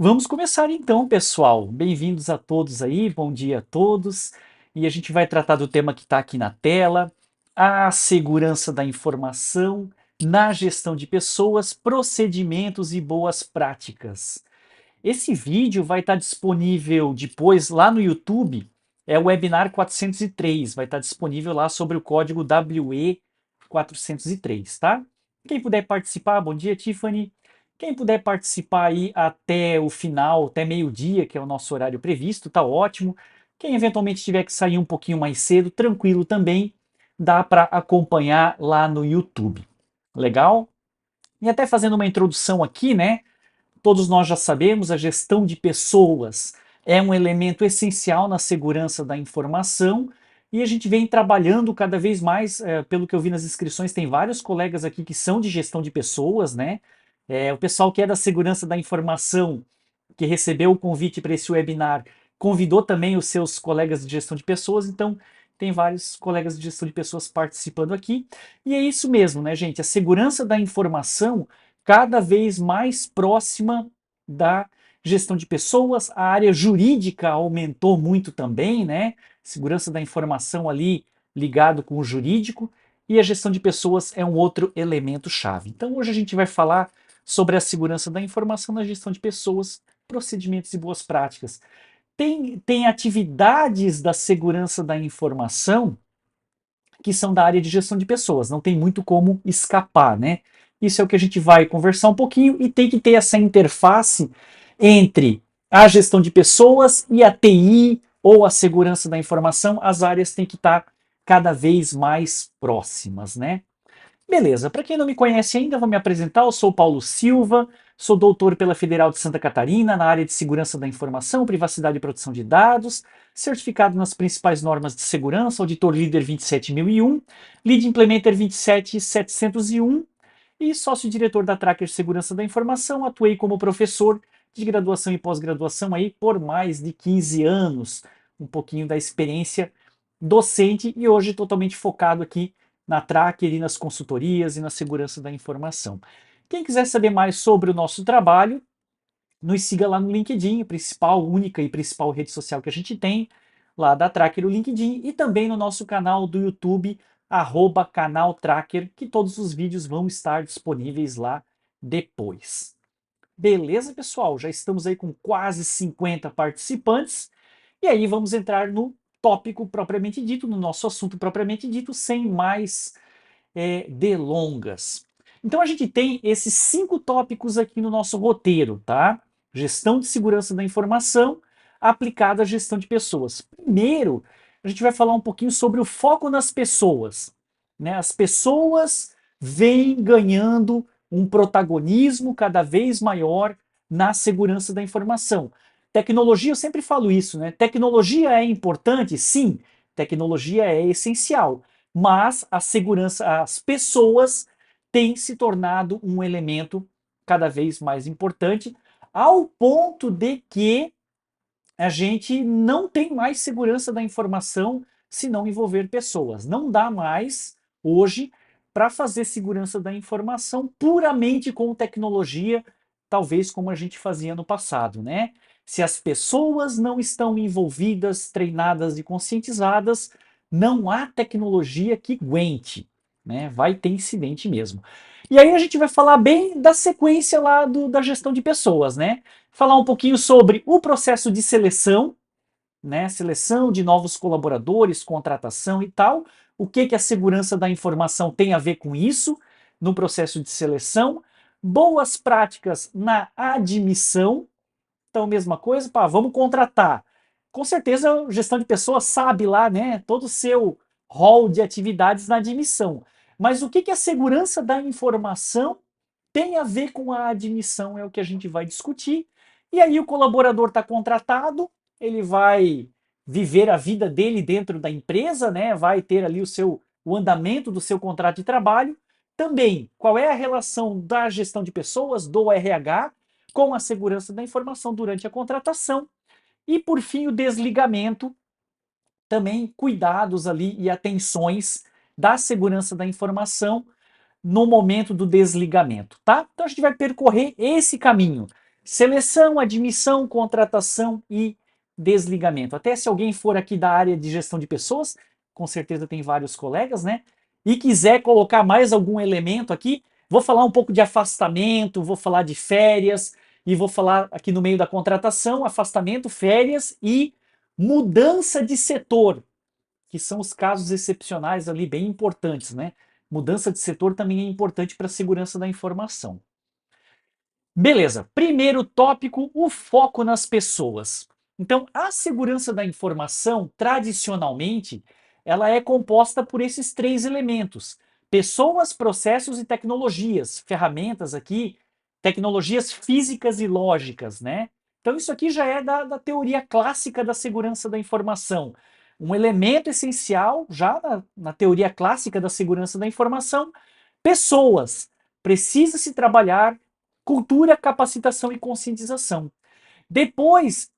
Vamos começar então, pessoal. Bem-vindos a todos aí, bom dia a todos. E a gente vai tratar do tema que está aqui na tela: a segurança da informação na gestão de pessoas, procedimentos e boas práticas. Esse vídeo vai estar disponível depois lá no YouTube, é o webinar 403, vai estar disponível lá sobre o código WE 403, tá? Quem puder participar, bom dia, Tiffany. Quem puder participar aí até o final, até meio-dia, que é o nosso horário previsto, tá ótimo. Quem eventualmente tiver que sair um pouquinho mais cedo, tranquilo também, dá para acompanhar lá no YouTube. Legal? E até fazendo uma introdução aqui, né? Todos nós já sabemos, a gestão de pessoas é um elemento essencial na segurança da informação e a gente vem trabalhando cada vez mais, pelo que eu vi nas inscrições, tem vários colegas aqui que são de gestão de pessoas, né? O pessoal que é da segurança da informação, que recebeu o convite para esse webinar, convidou também os seus colegas de gestão de pessoas, então tem vários colegas de gestão de pessoas participando aqui. E é isso mesmo, né, gente? A segurança da informação cada vez mais próxima da gestão de pessoas. A área jurídica aumentou muito também, né? Segurança da informação ali ligado com o jurídico. E a gestão de pessoas é um outro elemento chave. Então hoje a gente vai falar sobre a segurança da informação na gestão de pessoas, procedimentos e boas práticas. Tem atividades da segurança da informação que são da área de gestão de pessoas, não tem muito como escapar, né? Isso é o que a gente vai conversar um pouquinho e tem que ter essa interface entre a gestão de pessoas e a TI ou a segurança da informação, as áreas têm que estar cada vez mais próximas, né? Beleza, para quem não me conhece ainda, vou me apresentar. Eu sou Paulo Silva, sou doutor pela Federal de Santa Catarina na área de segurança da informação, privacidade e proteção de dados, certificado nas principais normas de segurança, auditor líder 27001, lead implementer 27701 e sócio-diretor da Tracker Segurança da Informação. Atuei como professor de graduação e pós-graduação aí por mais de 15 anos, um pouquinho da experiência docente e hoje totalmente focado aqui na Tracker e nas consultorias e na segurança da informação. Quem quiser saber mais sobre o nosso trabalho, nos siga lá no LinkedIn, a principal, única e principal rede social que a gente tem, lá da Tracker, o LinkedIn, e também no nosso canal do YouTube, @canal Tracker, que todos os vídeos vão estar disponíveis lá depois. Beleza, pessoal? Já estamos aí com quase 50 participantes, e aí vamos entrar no tópico propriamente dito, no nosso assunto propriamente dito, sem mais delongas. Então a gente tem esses 5 tópicos aqui no nosso roteiro, tá? Gestão de segurança da informação aplicada à gestão de pessoas. Primeiro, a gente vai falar um pouquinho sobre o foco nas pessoas, né? As pessoas vêm ganhando um protagonismo cada vez maior na segurança da informação. Tecnologia, eu sempre falo isso, né? Tecnologia é importante? Sim, tecnologia é essencial, mas a segurança, as pessoas têm se tornado um elemento cada vez mais importante, ao ponto de que a gente não tem mais segurança da informação se não envolver pessoas. Não dá mais, hoje, para fazer segurança da informação puramente com tecnologia, talvez como a gente fazia no passado, né? Se as pessoas não estão envolvidas, treinadas e conscientizadas, não há tecnologia que aguente, né? Vai ter incidente mesmo. E aí a gente vai falar bem da sequência lá da gestão de pessoas, né? Falar um pouquinho sobre o processo de seleção, né? Seleção de novos colaboradores, contratação e tal. O que, que a segurança da informação tem a ver com isso no processo de seleção? Boas práticas na admissão. Então, mesma coisa, pá, vamos contratar. Com certeza, a gestão de pessoas sabe lá, né? Todo o seu rol de atividades na admissão. Mas o que, que a segurança da informação tem a ver com a admissão é o que a gente vai discutir. E aí o colaborador está contratado, ele vai viver a vida dele dentro da empresa, né? Vai ter ali o andamento do seu contrato de trabalho. Também, qual é a relação da gestão de pessoas, do RH, com a segurança da informação durante a contratação. E por fim, o desligamento, também cuidados ali e atenções da segurança da informação no momento do desligamento, tá? Então a gente vai percorrer esse caminho. Seleção, admissão, contratação e desligamento. Até se alguém for aqui da área de gestão de pessoas, com certeza tem vários colegas, né? E quiser colocar mais algum elemento aqui, vou falar um pouco de afastamento, vou falar de férias e vou falar aqui no meio da contratação, afastamento, férias e mudança de setor, que são os casos excepcionais ali bem importantes, né? Mudança de setor também é importante para a segurança da informação. Beleza, primeiro tópico, o foco nas pessoas. Então, a segurança da informação, tradicionalmente, ela é composta por esses três elementos: pessoas, processos e tecnologias, ferramentas aqui, tecnologias físicas e lógicas, né? Então, isso aqui já é da teoria clássica da segurança da informação. Um elemento essencial, já na teoria clássica da segurança da informação, pessoas. Precisa-se trabalhar cultura, capacitação e conscientização. Depois,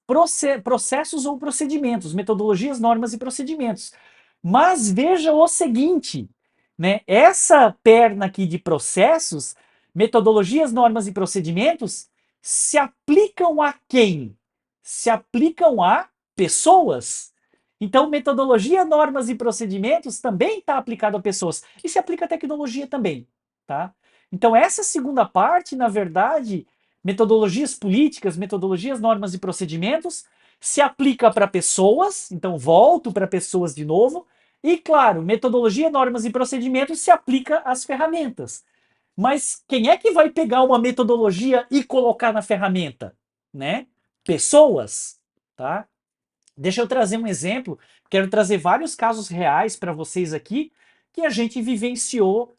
processos ou procedimentos, metodologias, normas e procedimentos. Mas veja o seguinte, né? Essa perna aqui de processos, metodologias, normas e procedimentos se aplicam a quem? Se aplicam a pessoas. Então, metodologia, normas e procedimentos também está aplicado a pessoas e se aplica a tecnologia também, tá? Então, essa segunda parte, na verdade, metodologias políticas, metodologias, normas e procedimentos, se aplica para pessoas, então volto para pessoas de novo, e claro, metodologia, normas e procedimentos se aplica às ferramentas. Mas quem é que vai pegar uma metodologia e colocar na ferramenta, né? Pessoas, tá? Deixa eu trazer um exemplo, quero trazer vários casos reais para vocês aqui que a gente vivenciou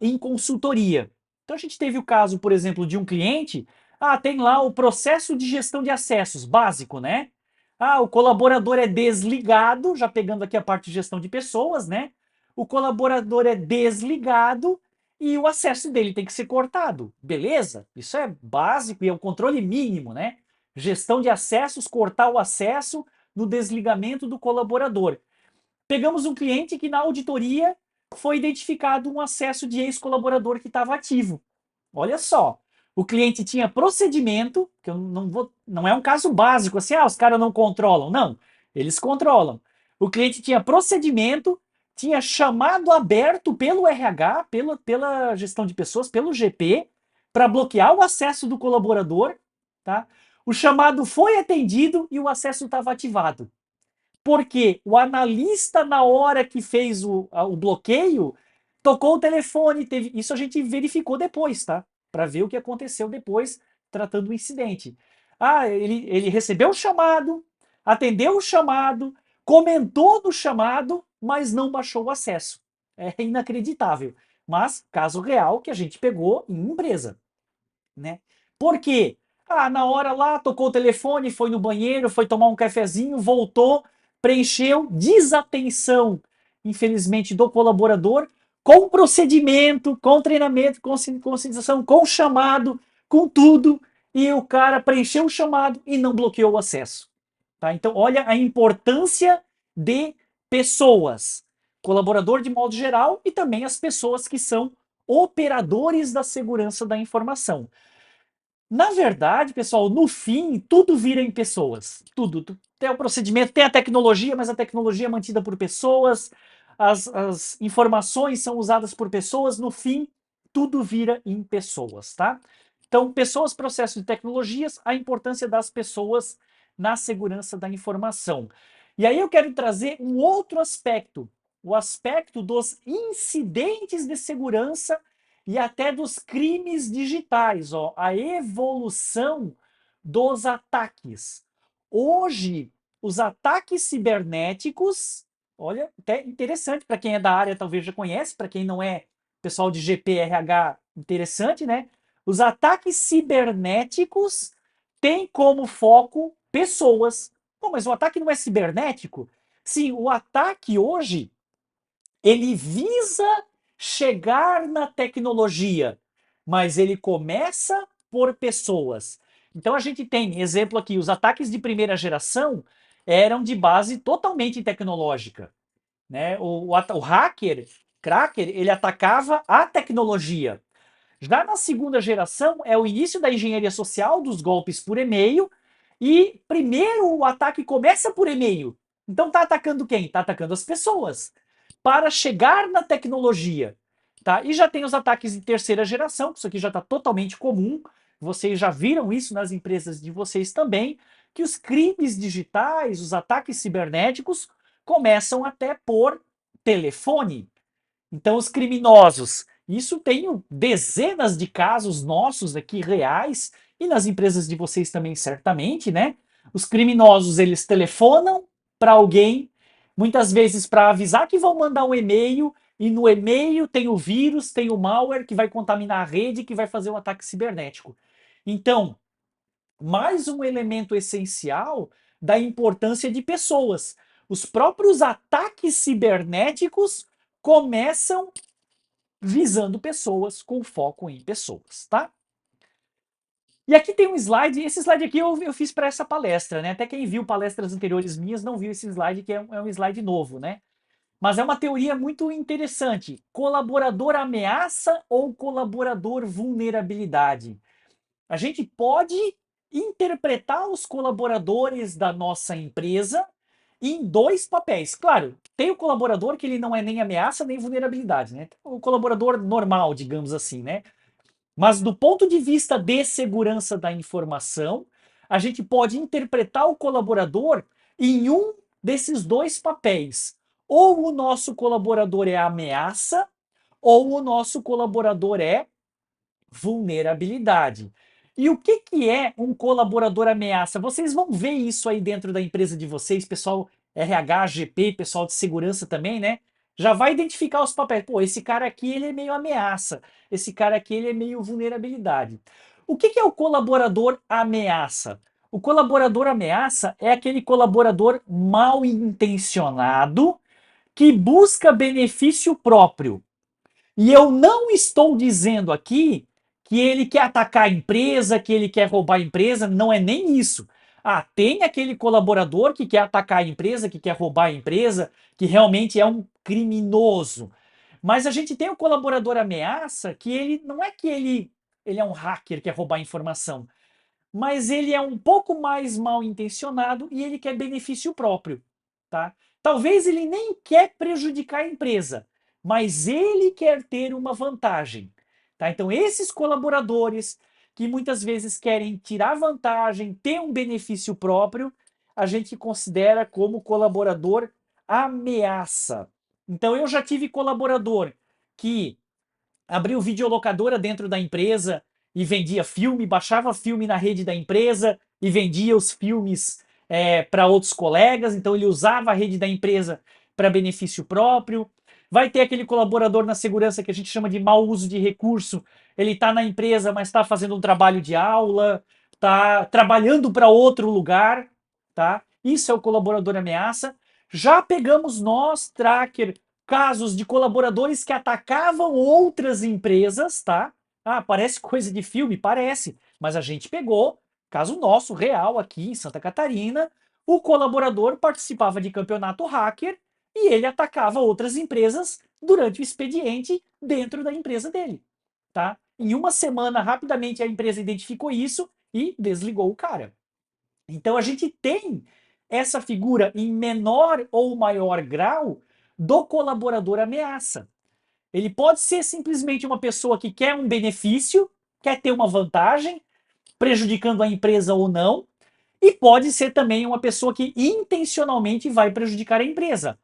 em consultoria. Então a gente teve o caso, por exemplo, de um cliente, tem lá o processo de gestão de acessos básico, né? O colaborador é desligado, já pegando aqui a parte de gestão de pessoas, né? O colaborador é desligado e o acesso dele tem que ser cortado. Beleza? Isso é básico e é o controle mínimo, né? Gestão de acessos, cortar o acesso no desligamento do colaborador. Pegamos um cliente que na auditoria foi identificado um acesso de ex-colaborador que estava ativo. Olha só, o cliente tinha procedimento, que eu não vou, não é um caso básico assim, os caras não controlam. Não, eles controlam. O cliente tinha procedimento, tinha chamado aberto pelo RH, pela gestão de pessoas, pelo GP, para bloquear o acesso do colaborador, tá? O chamado foi atendido e o acesso estava ativado. Porque o analista, na hora que fez o bloqueio, tocou o telefone. Isso a gente verificou depois, tá? Para ver o que aconteceu depois, tratando o incidente. Ele recebeu o chamado, atendeu o chamado, comentou no chamado, mas não baixou o acesso. É inacreditável. Mas caso real que a gente pegou em empresa, né? Por quê? Na hora lá, tocou o telefone, foi no banheiro, foi tomar um cafezinho, voltou, preencheu, desatenção, infelizmente, do colaborador, com procedimento, com treinamento, com conscientização, com chamado, com tudo, e o cara preencheu o chamado e não bloqueou o acesso. Tá? Então, olha a importância de pessoas, colaborador de modo geral e também as pessoas que são operadores da segurança da informação. Na verdade, pessoal, no fim, tudo vira em pessoas. Tudo. Tem o procedimento, tem a tecnologia, mas a tecnologia é mantida por pessoas, as informações são usadas por pessoas, no fim, tudo vira em pessoas, tá? Então, pessoas, processos e tecnologias, a importância das pessoas na segurança da informação. E aí eu quero trazer um outro aspecto, o aspecto dos incidentes de segurança e até dos crimes digitais, ó, a evolução dos ataques. Hoje, os ataques cibernéticos, olha, até interessante para quem é da área, talvez já conhece, para quem não é pessoal de GPRH, interessante, né? Os ataques cibernéticos têm como foco pessoas. Pô, mas o ataque não é cibernético? Sim, o ataque hoje ele visa chegar na tecnologia, mas ele começa por pessoas. Então a gente tem exemplo aqui, os ataques de primeira geração eram de base totalmente tecnológica, né? O hacker, cracker, ele atacava a tecnologia. Já na segunda geração é o início da engenharia social, dos golpes por e-mail, e primeiro o ataque começa por e-mail. Então tá atacando quem? Tá atacando as pessoas para chegar na tecnologia, tá? E já tem os ataques de terceira geração, que isso aqui já está totalmente comum. Vocês já viram isso nas empresas de vocês também, que os crimes digitais, os ataques cibernéticos começam até por telefone. Então, os criminosos, isso tem dezenas de casos nossos aqui reais e nas empresas de vocês também certamente, né? Os criminosos, eles telefonam para alguém, muitas vezes para avisar que vão mandar um e-mail e no e-mail tem o vírus, tem o malware que vai contaminar a rede, que vai fazer um ataque cibernético. Então, mais um elemento essencial da importância de pessoas. Os próprios ataques cibernéticos começam visando pessoas, com foco em pessoas, tá? E aqui tem um slide, esse slide aqui eu fiz para essa palestra, né? Até quem viu palestras anteriores minhas não viu esse slide, que é um slide novo, né? Mas é uma teoria muito interessante. Colaborador ameaça ou colaborador vulnerabilidade? A gente pode interpretar os colaboradores da nossa empresa em dois papéis. Claro, tem o colaborador que ele não é nem ameaça nem vulnerabilidade, né? O colaborador normal, digamos assim, né? Mas do ponto de vista de segurança da informação, a gente pode interpretar o colaborador em um desses dois papéis. Ou o nosso colaborador é ameaça, ou o nosso colaborador é vulnerabilidade. E o que, que é um colaborador ameaça? Vocês vão ver isso aí dentro da empresa de vocês, pessoal RH, GP, pessoal de segurança também, né? Já vai identificar os papéis. Pô, esse cara aqui ele é meio ameaça, esse cara aqui ele é meio vulnerabilidade. O que, que é o colaborador ameaça? O colaborador ameaça é aquele colaborador mal intencionado que busca benefício próprio. E eu não estou dizendo aqui que ele quer atacar a empresa, que ele quer roubar a empresa, não é nem isso. Ah, tem aquele colaborador que quer atacar a empresa, que quer roubar a empresa, que realmente é um criminoso. Mas a gente tem o colaborador ameaça que ele não é que ele é um hacker, quer roubar informação, mas ele é um pouco mais mal intencionado e ele quer benefício próprio, tá? Talvez ele nem quer prejudicar a empresa, mas ele quer ter uma vantagem, tá? Então esses colaboradores que muitas vezes querem tirar vantagem, ter um benefício próprio, a gente considera como colaborador ameaça. Então eu já tive colaborador que abriu videolocadora dentro da empresa e vendia filme, baixava filme na rede da empresa e vendia os filmes para outros colegas, então ele usava a rede da empresa para benefício próprio. Vai ter aquele colaborador na segurança que a gente chama de mau uso de recurso. Ele está na empresa, mas está fazendo um trabalho de aula, está trabalhando para outro lugar, tá? Isso é o colaborador ameaça. Já pegamos nós, tracker, casos de colaboradores que atacavam outras empresas, tá? Ah, parece coisa de filme? Parece. Mas a gente pegou, caso nosso, real, aqui em Santa Catarina, o colaborador participava de campeonato hacker e ele atacava outras empresas durante o expediente dentro da empresa dele, tá? Em uma semana, rapidamente, a empresa identificou isso e desligou o cara. Então a gente tem essa figura em menor ou maior grau do colaborador ameaça. Ele pode ser simplesmente uma pessoa que quer um benefício, quer ter uma vantagem, prejudicando a empresa ou não, e pode ser também uma pessoa que intencionalmente vai prejudicar a empresa.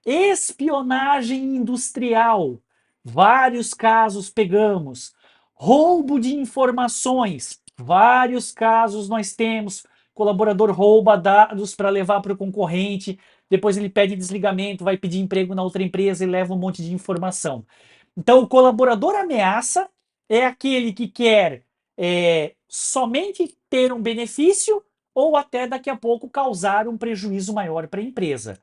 Espionagem industrial. Vários casos pegamos. Roubo de informações. Vários casos nós temos. Colaborador rouba dados para levar para o concorrente, depois ele pede desligamento, vai pedir emprego na outra empresa e leva um monte de informação. Então, o colaborador ameaça é aquele que quer somente ter um benefício ou até daqui a pouco causar um prejuízo maior para a empresa.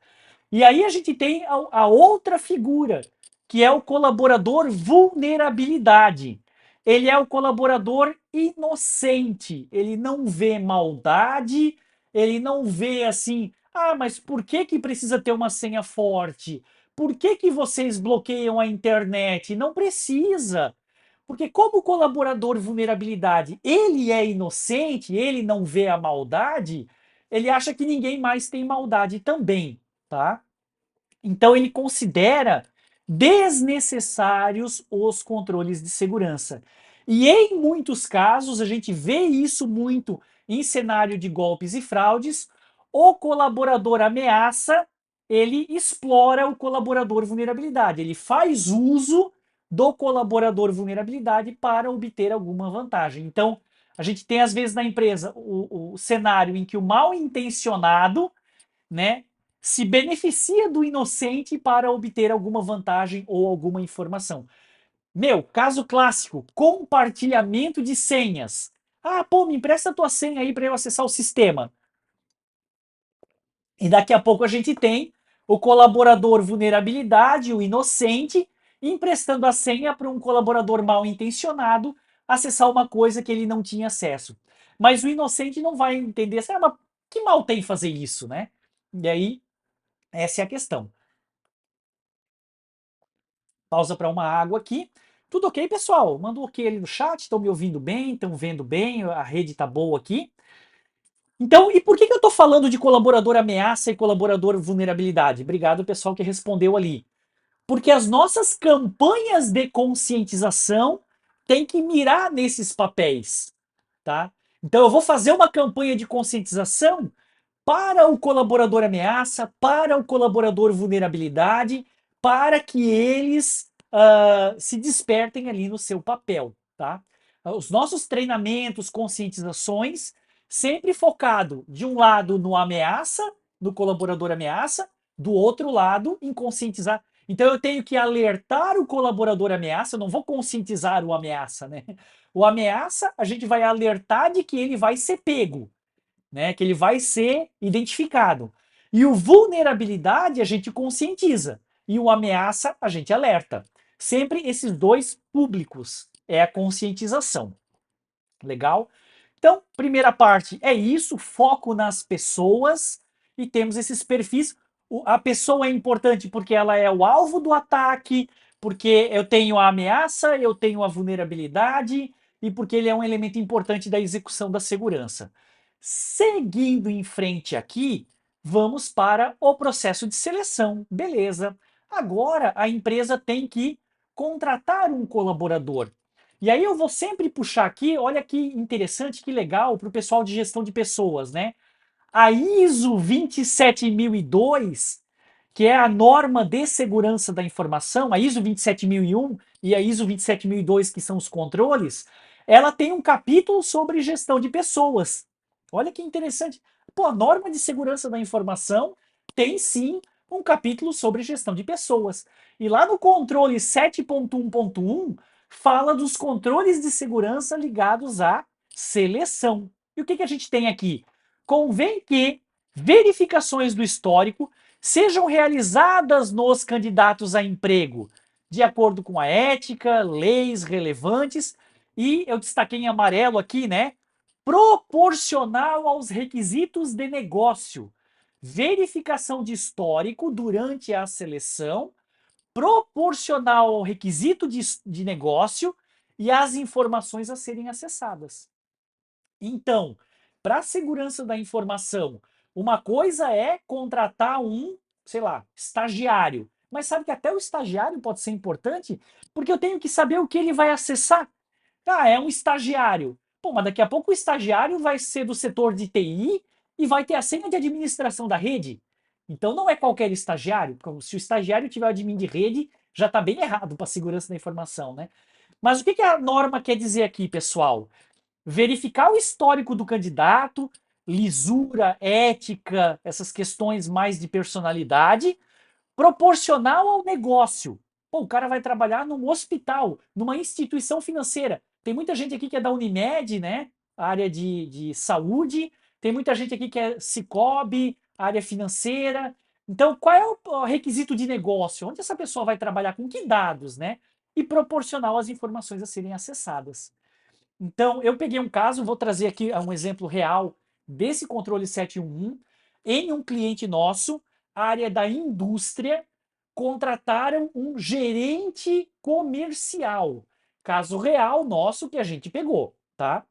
E aí a gente tem a outra figura, que é o colaborador vulnerabilidade. Ele é o colaborador inocente, ele não vê maldade, ele não vê assim, ah, mas por que que precisa ter uma senha forte? Por que que vocês bloqueiam a internet? Não precisa. Porque como o colaborador vulnerabilidade, ele é inocente, ele não vê a maldade, ele acha que ninguém mais tem maldade também, tá? Então ele considera desnecessários os controles de segurança. E em muitos casos, a gente vê isso muito em cenário de golpes e fraudes, o colaborador ameaça, ele explora o colaborador vulnerabilidade, ele faz uso do colaborador vulnerabilidade para obter alguma vantagem. Então, a gente tem às vezes na empresa o cenário em que o mal intencionado, né, se beneficia do inocente para obter alguma vantagem ou alguma informação. Meu, caso clássico, compartilhamento de senhas. Ah, pô, me empresta a tua senha aí para eu acessar o sistema. E daqui a pouco a gente tem o colaborador vulnerabilidade, o inocente, emprestando a senha para um colaborador mal intencionado acessar uma coisa que ele não tinha acesso. Mas o inocente não vai entender assim, ah, mas que mal tem fazer isso, né? E aí, essa é a questão. Pausa para uma água aqui. Tudo ok, pessoal? Manda um ok ali no chat. Estão me ouvindo bem? Estão vendo bem? A rede tá boa aqui. Então, e por que eu estou falando de colaborador ameaça e colaborador vulnerabilidade? Obrigado, pessoal, que respondeu ali. Porque as nossas campanhas de conscientização têm que mirar nesses papéis, tá? Então, eu vou fazer uma campanha de conscientização para o colaborador ameaça, para o colaborador vulnerabilidade, para que eles se despertem ali no seu papel, tá? Os nossos treinamentos, conscientizações, sempre focado de um lado no ameaça, no colaborador ameaça, do outro lado em conscientizar. Então eu tenho que alertar o colaborador ameaça, eu não vou conscientizar o ameaça, né? O ameaça, a gente vai alertar de que ele vai ser pego, né? Que ele vai ser identificado. E o vulnerabilidade a gente conscientiza e o ameaça a gente alerta. Sempre esses dois públicos é a conscientização. Legal? Então, primeira parte é isso, foco nas pessoas e temos esses perfis. A pessoa é importante porque ela é o alvo do ataque, porque eu tenho a ameaça, eu tenho a vulnerabilidade e porque ele é um elemento importante da execução da segurança. Seguindo em frente aqui, vamos para o processo de seleção. Beleza. Agora a empresa tem que contratar um colaborador. E aí eu vou sempre puxar aqui, olha que interessante, que legal para o pessoal de gestão de pessoas, né? A ISO 27002, que é a norma de segurança da informação, a ISO 27001 e a ISO 27002, que são os controles, ela tem um capítulo sobre gestão de pessoas. Olha que interessante. Pô, a norma de segurança da informação tem sim um capítulo sobre gestão de pessoas. E lá no controle 7.1.1 fala dos controles de segurança ligados à seleção. E o que a gente tem aqui? Convém que verificações do histórico sejam realizadas nos candidatos a emprego, de acordo com a ética, leis relevantes, e eu destaquei em amarelo aqui, né? Proporcional aos requisitos de negócio. Verificação de histórico durante a seleção, proporcional ao requisito de negócio e às informações a serem acessadas. Então, para a segurança da informação, uma coisa é contratar um, sei lá, estagiário. Mas sabe que até o estagiário pode ser importante, porque eu tenho que saber o que ele vai acessar. Ah, é um estagiário. Pô, mas daqui a pouco o estagiário vai ser do setor de TI e vai ter a senha de administração da rede. Então não é qualquer estagiário, porque se o estagiário tiver admin de rede, já está bem errado para a segurança da informação, né? Mas o que a norma quer dizer aqui, pessoal? Verificar o histórico do candidato, lisura, ética, essas questões mais de personalidade, proporcional ao negócio. Pô, o cara vai trabalhar num hospital, numa instituição financeira. Tem muita gente aqui que é da Unimed, né? Área de saúde. Tem muita gente aqui que é Cicobi, área financeira. Então, qual é o requisito de negócio? Onde essa pessoa vai trabalhar? Com que dados, né? E proporcional às informações a serem acessadas. Então, eu peguei um caso, vou trazer aqui um exemplo real desse controle 711 em um cliente nosso, área da indústria, contrataram um gerente comercial. caso real nosso que a gente pegou, tá?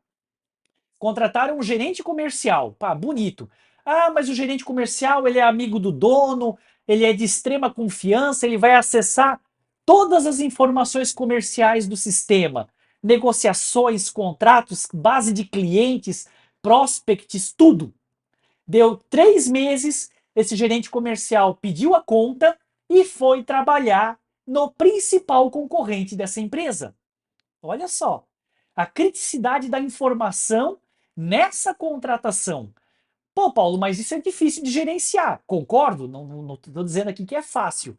Contrataram um gerente comercial. Pá, bonito. Ah, mas o gerente comercial, ele é amigo do dono, ele é de extrema confiança, ele vai acessar todas as informações comerciais do sistema, negociações, contratos, base de clientes, prospects, tudo. Deu 3 meses, esse gerente comercial pediu a conta e foi trabalhar no principal concorrente dessa empresa. Olha só, a criticidade da informação nessa contratação. Pô, Paulo, mas isso é difícil de gerenciar. Concordo, não estou dizendo aqui que é fácil,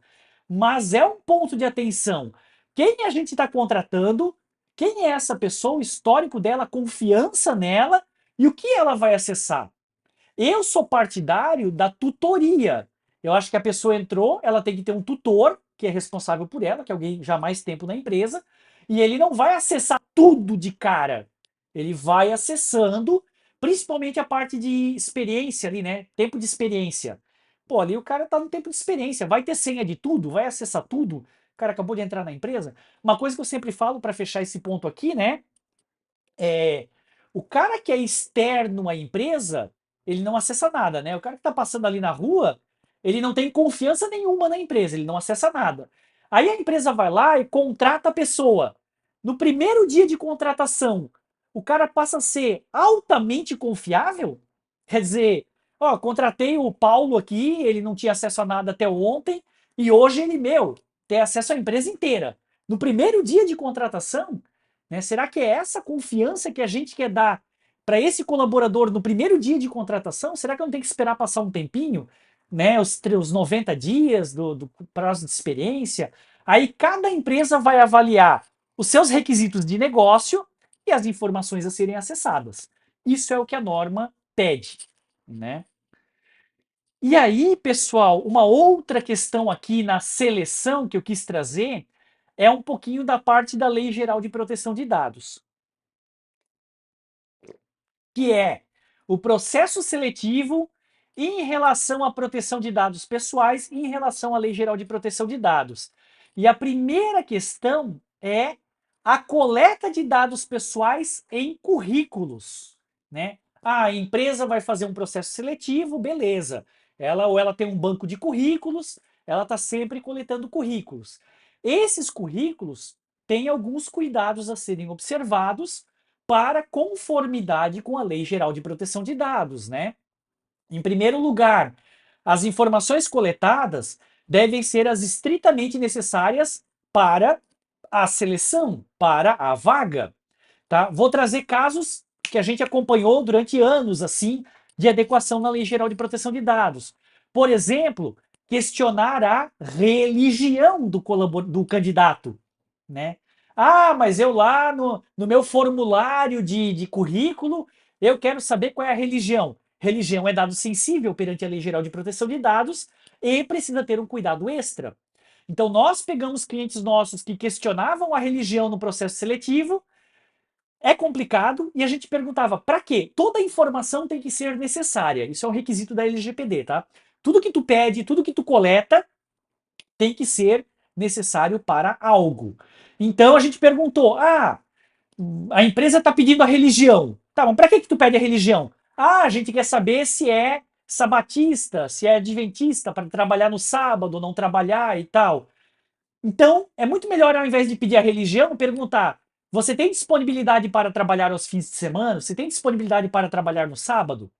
mas é um ponto de atenção. Quem a gente está contratando? Quem é essa pessoa? O histórico dela, a confiança nela e o que ela vai acessar? Eu sou partidário da tutoria. Eu acho que a pessoa entrou, ela tem que ter um tutor que é responsável por ela, que é alguém já há mais tempo na empresa, e ele não vai acessar tudo de cara. Ele vai acessando, principalmente a parte de experiência ali, né? Tempo de experiência. Pô, ali o cara tá no tempo de experiência, vai ter senha de tudo, vai acessar tudo. O cara acabou de entrar na empresa. Uma coisa que eu sempre falo para fechar esse ponto aqui, né? É, o cara que é externo à empresa, ele não acessa nada, né? O cara que está passando ali na rua, ele não tem confiança nenhuma na empresa, ele não acessa nada. Aí a empresa vai lá e contrata a pessoa. No primeiro dia de contratação, o cara passa a ser altamente confiável? Quer dizer, ó, contratei o Paulo aqui, ele não tinha acesso a nada até ontem, e hoje ele, meu, tem acesso à empresa inteira. No primeiro dia de contratação, né? Será que é essa confiança que a gente quer dar para esse colaborador no primeiro dia de contratação? Será que eu não tenho que esperar passar um tempinho, né? Os 90 dias do prazo de experiência? Aí cada empresa vai avaliar os seus requisitos de negócio e as informações a serem acessadas. Isso é o que a norma pede, né? E aí, pessoal, uma outra questão aqui na seleção que eu quis trazer é um pouquinho da parte da Lei Geral de Proteção de Dados, que é o processo seletivo em relação à proteção de dados pessoais e em relação à Lei Geral de Proteção de Dados. E a primeira questão é a coleta de dados pessoais em currículos, né? Ah, a empresa vai fazer um processo seletivo, beleza. Ela tem um banco de currículos, ela está sempre coletando currículos. Esses currículos têm alguns cuidados a serem observados para conformidade com a Lei Geral de Proteção de Dados, né? Em primeiro lugar, as informações coletadas devem ser as estritamente necessárias para a seleção, para a vaga, tá? Vou trazer casos que a gente acompanhou durante anos assim de adequação na Lei Geral de Proteção de Dados. Por exemplo, questionar a religião do candidato, né? Ah, mas eu lá no meu formulário de currículo, eu quero saber qual é a religião. Religião é dado sensível perante a Lei Geral de Proteção de Dados e precisa ter um cuidado extra. Então, nós pegamos clientes nossos que questionavam a religião no processo seletivo, é complicado, e a gente perguntava, para quê? Toda a informação tem que ser necessária. Isso é um requisito da LGPD, tá? Tudo que tu pede, tudo que tu coleta, tem que ser necessário para algo. Então a gente perguntou: ah, a empresa está pedindo a religião. Tá, mas para que tu pede a religião? Ah, a gente quer saber se é sabatista, se é adventista, para trabalhar no sábado, não trabalhar e tal. Então, é muito melhor, ao invés de pedir a religião, perguntar: você tem disponibilidade para trabalhar aos fins de semana? Você tem disponibilidade para trabalhar no sábado?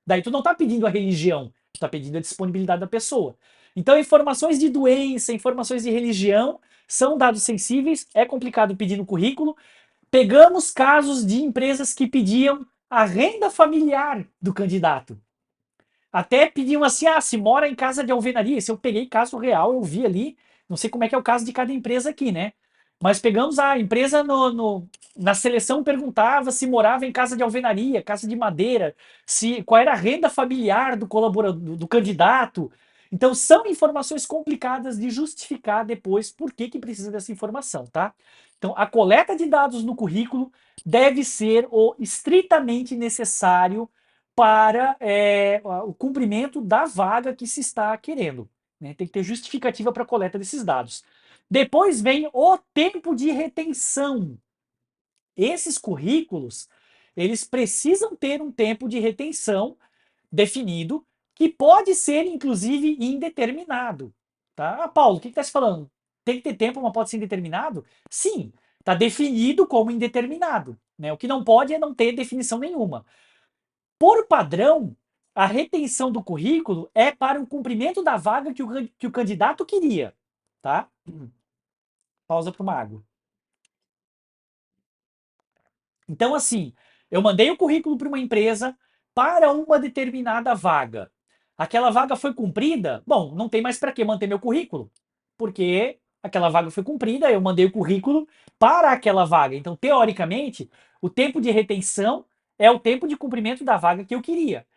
Daí tu não está pedindo a religião, tu está pedindo a disponibilidade da pessoa. Então, informações de doença, informações de religião são dados sensíveis, é complicado pedir no currículo. Pegamos casos de empresas que pediam a renda familiar do candidato. Até pediam assim, ah, se mora em casa de alvenaria. Se eu peguei caso real, eu vi ali, não sei como é que é o caso de cada empresa aqui, né? Mas pegamos a empresa na seleção, perguntava se morava em casa de alvenaria, casa de madeira, se qual era a renda familiar do colaborador, do candidato. Então são informações complicadas de justificar depois por que precisa dessa informação, tá? Então a coleta de dados no currículo deve ser o estritamente necessário para o cumprimento da vaga que se está querendo, né? Tem que ter justificativa para a coleta desses dados. Depois vem o tempo de retenção. Esses currículos, eles precisam ter um tempo de retenção definido, que pode ser, inclusive, indeterminado. Tá? Ah, Paulo, o que está se falando? Tem que ter tempo, mas pode ser indeterminado? Sim, está definido como indeterminado. Né? O que não pode é não ter definição nenhuma. Por padrão, a retenção do currículo é para o cumprimento da vaga que o candidato queria. Tá? Pausa para uma água. Então, assim, eu mandei o currículo para uma empresa para uma determinada vaga. Aquela vaga foi cumprida? Bom, não tem mais para que manter meu currículo, porque aquela vaga foi cumprida, eu mandei o currículo para aquela vaga. Então, teoricamente, o tempo de retenção é o tempo de cumprimento da vaga que eu queria.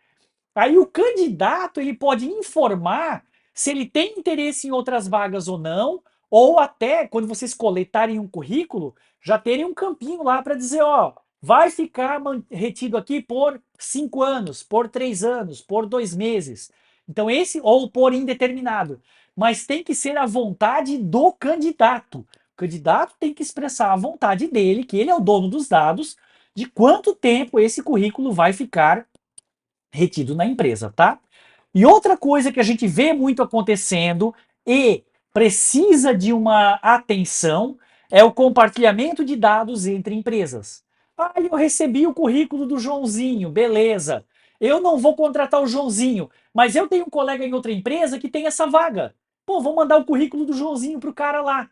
Aí o candidato ele pode informar se ele tem interesse em outras vagas ou não, ou até quando vocês coletarem um currículo, já terem um campinho lá para dizer, ó, vai ficar retido aqui por 5 anos, por 3 anos, por 2 meses. Então esse ou por indeterminado, mas tem que ser a vontade do candidato. O candidato tem que expressar a vontade dele, que ele é o dono dos dados, de quanto tempo esse currículo vai ficar retido na empresa, tá? E outra coisa que a gente vê muito acontecendo e precisa de uma atenção é o compartilhamento de dados entre empresas. Ah, eu recebi o currículo do Joãozinho, beleza. Eu não vou contratar o Joãozinho, mas eu tenho um colega em outra empresa que tem essa vaga. Pô, vou mandar o currículo do Joãozinho pro cara lá.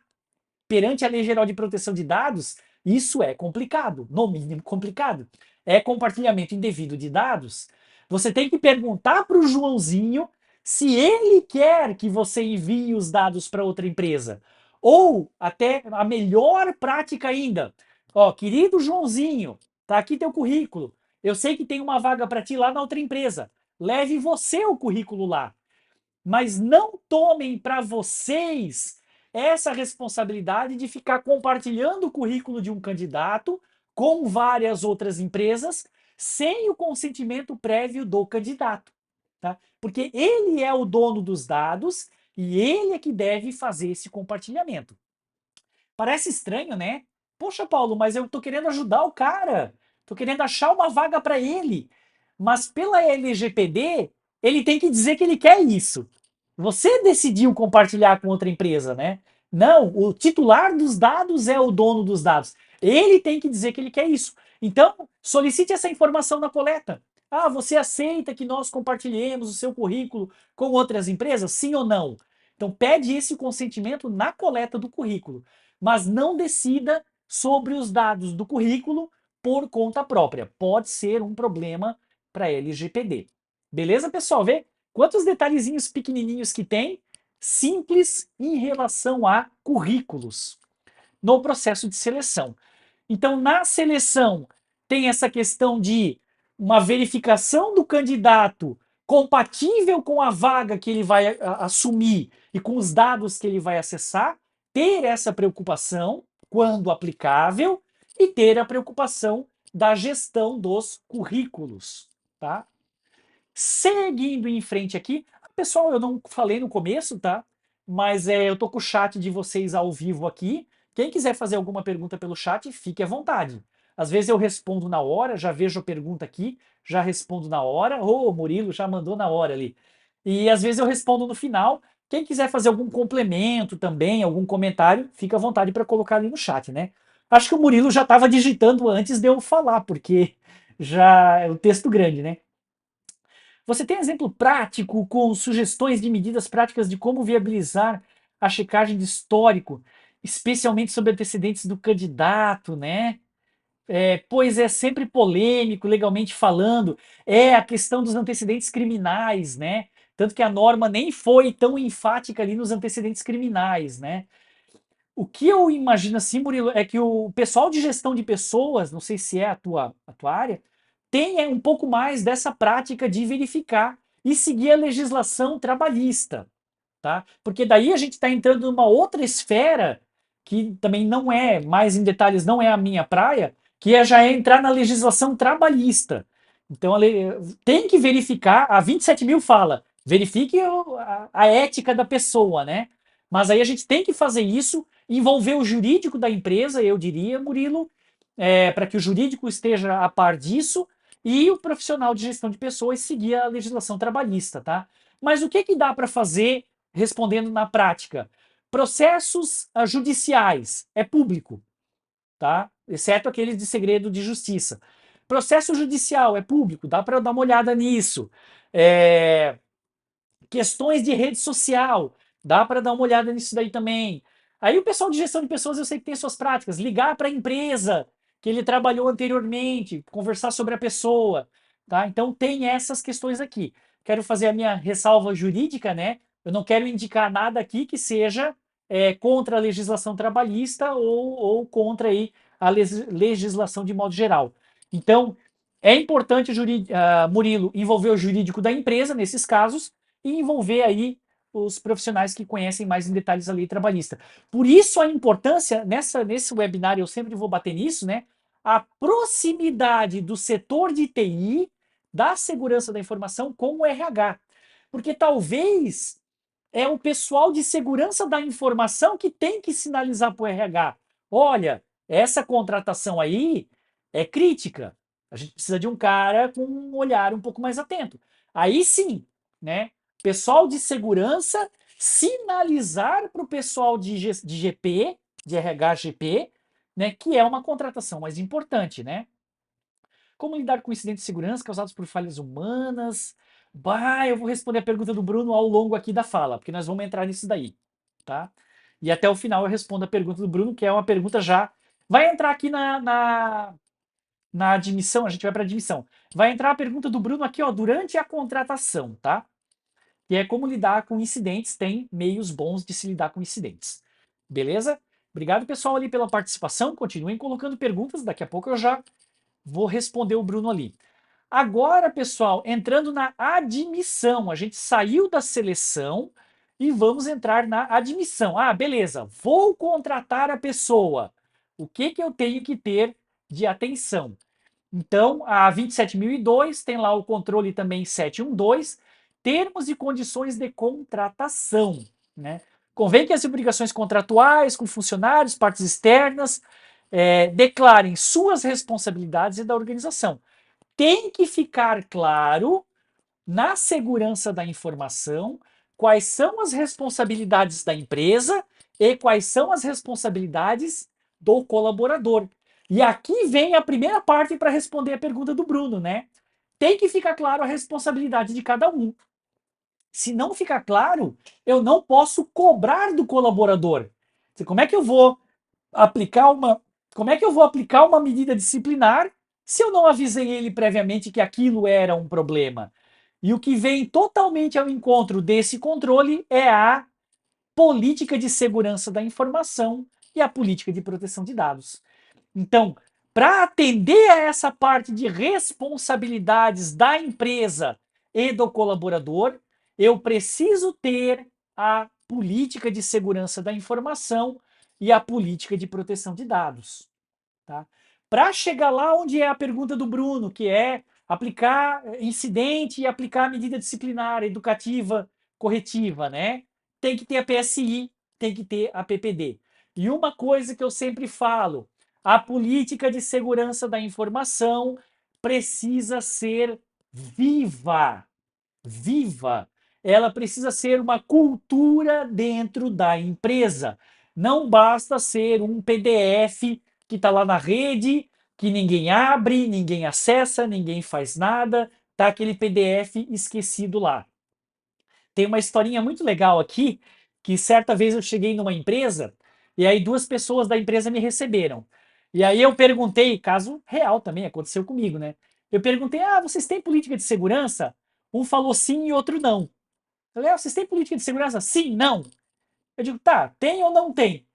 Perante a Lei Geral de Proteção de Dados, isso é complicado, no mínimo complicado. É compartilhamento indevido de dados. Você tem que perguntar para o Joãozinho se ele quer que você envie os dados para outra empresa. Ou até a melhor prática ainda. Ó, querido Joãozinho, tá aqui teu currículo. Eu sei que tem uma vaga para ti lá na outra empresa. Leve você o currículo lá, mas não tomem para vocês essa responsabilidade de ficar compartilhando o currículo de um candidato com várias outras empresas sem o consentimento prévio do candidato, tá? Porque ele é o dono dos dados e ele é que deve fazer esse compartilhamento. Parece estranho, né? Poxa, Paulo, mas eu tô querendo ajudar o cara. Tô querendo achar uma vaga para ele. Mas pela LGPD, ele tem que dizer que ele quer isso. Você decidiu compartilhar com outra empresa, né? Não, o titular dos dados é o dono dos dados. Ele tem que dizer que ele quer isso. Então, solicite essa informação na coleta. Ah, você aceita que nós compartilhemos o seu currículo com outras empresas? Sim ou não? Então, pede esse consentimento na coleta do currículo, mas não decida sobre os dados do currículo por conta própria. Pode ser um problema para LGPD. Beleza, pessoal? Vê quantos detalhezinhos pequenininhos que tem, simples em relação a currículos no processo de seleção. Então, na seleção, tem essa questão de uma verificação do candidato compatível com a vaga que ele vai assumir e com os dados que ele vai acessar, ter essa preocupação quando aplicável e ter a preocupação da gestão dos currículos, tá? Seguindo em frente aqui, pessoal, eu não falei no começo, tá? Mas eu tô com o chat de vocês ao vivo aqui. Quem quiser fazer alguma pergunta pelo chat, fique à vontade. Às vezes eu respondo na hora, já vejo a pergunta aqui, já respondo na hora. Ô, Murilo já mandou na hora ali. E às vezes eu respondo no final. Quem quiser fazer algum complemento também, algum comentário, fica à vontade para colocar ali no chat, né? Acho que o Murilo já estava digitando antes de eu falar, porque já é o texto grande, né? Você tem exemplo prático com sugestões de medidas práticas de como viabilizar a checagem de histórico, especialmente sobre antecedentes do candidato, né? Pois é sempre polêmico, legalmente falando, é a questão dos antecedentes criminais, né? Tanto que a norma nem foi tão enfática ali nos antecedentes criminais, né? O que eu imagino assim, Murilo, é que o pessoal de gestão de pessoas, não sei se é a tua área, tenha um pouco mais dessa prática de verificar e seguir a legislação trabalhista, tá? Porque daí a gente está entrando numa outra esfera que também não é, mais em detalhes, não é a minha praia, que já é entrar na legislação trabalhista. Então tem que verificar, a 27 mil fala, verifique a ética da pessoa, né? Mas aí a gente tem que fazer isso, envolver o jurídico da empresa, eu diria, Murilo, para que o jurídico esteja a par disso e o profissional de gestão de pessoas seguir a legislação trabalhista, tá? Mas o que que dá para fazer respondendo na prática? Processos judiciais é público, tá? Exceto aqueles de segredo de justiça. Processo judicial é público, dá para dar uma olhada nisso. Questões de rede social, dá para dar uma olhada nisso daí também. Aí o pessoal de gestão de pessoas, eu sei que tem suas práticas, ligar para a empresa que ele trabalhou anteriormente, conversar sobre a pessoa, tá? Então tem essas questões aqui. Quero fazer a minha ressalva jurídica, né? Eu não quero indicar nada aqui que seja contra a legislação trabalhista ou contra aí a legislação de modo geral. Então, é importante, Murilo, envolver o jurídico da empresa nesses casos, e envolver aí os profissionais que conhecem mais em detalhes a lei trabalhista. Por isso a importância, nesse webinar eu sempre vou bater nisso, né? A proximidade do setor de TI, da segurança da informação com o RH. Porque talvez é o pessoal de segurança da informação que tem que sinalizar para o RH: olha, essa contratação aí é crítica. A gente precisa de um cara com um olhar um pouco mais atento. Aí sim, né? Pessoal de segurança sinalizar para o pessoal de GP, de RH GP, né, que é uma contratação mais importante, né? Como lidar com incidentes de segurança causados por falhas humanas? Bah, eu vou responder a pergunta do Bruno ao longo aqui da fala, porque nós vamos entrar nisso daí, tá? E até o final eu respondo a pergunta do Bruno, que é uma pergunta já. Vai entrar aqui na admissão, a gente vai para admissão. Vai entrar a pergunta do Bruno aqui, ó, durante a contratação, tá? Que é como lidar com incidentes, tem meios bons de se lidar com incidentes. Beleza? Obrigado, pessoal, ali pela participação. Continuem colocando perguntas, daqui a pouco eu já vou responder o Bruno ali. Agora, pessoal, entrando na admissão, a gente saiu da seleção e vamos entrar na admissão. Ah, beleza, vou contratar a pessoa. O que que eu tenho que ter de atenção? Então, a 27.002 tem lá o controle também 712, termos e condições de contratação, né? Convém que as obrigações contratuais com funcionários, partes externas, declarem suas responsabilidades e da organização. Tem que ficar claro na segurança da informação quais são as responsabilidades da empresa e quais são as responsabilidades do colaborador. E aqui vem a primeira parte para responder a pergunta do Bruno, né? Tem que ficar claro a responsabilidade de cada um. Se não ficar claro, eu não posso cobrar do colaborador. Como é que eu vou aplicar uma, como é que eu vou aplicar uma medida disciplinar se eu não avisei ele previamente que aquilo era um problema? E o que vem totalmente ao encontro desse controle é a política de segurança da informação e a política de proteção de dados. Então, para atender a essa parte de responsabilidades da empresa e do colaborador, eu preciso ter a política de segurança da informação e a política de proteção de dados. Tá? Para chegar lá onde é a pergunta do Bruno, que é aplicar incidente e aplicar medida disciplinar, educativa, corretiva, né? Tem que ter a PSI, tem que ter a PPD. E uma coisa que eu sempre falo, a política de segurança da informação precisa ser viva. Viva. Ela precisa ser uma cultura dentro da empresa. Não basta ser um PDF que está lá na rede, que ninguém abre, ninguém acessa, ninguém faz nada, tá aquele PDF esquecido lá. Tem uma historinha muito legal aqui, que certa vez eu cheguei numa empresa e aí duas pessoas da empresa me receberam. E aí eu perguntei, caso real também, aconteceu comigo, né? Eu perguntei: ah, vocês têm política de segurança? Um falou sim e outro não. Eu falei: ah, vocês têm política de segurança? Sim, não. Eu digo: tá, tem ou não tem?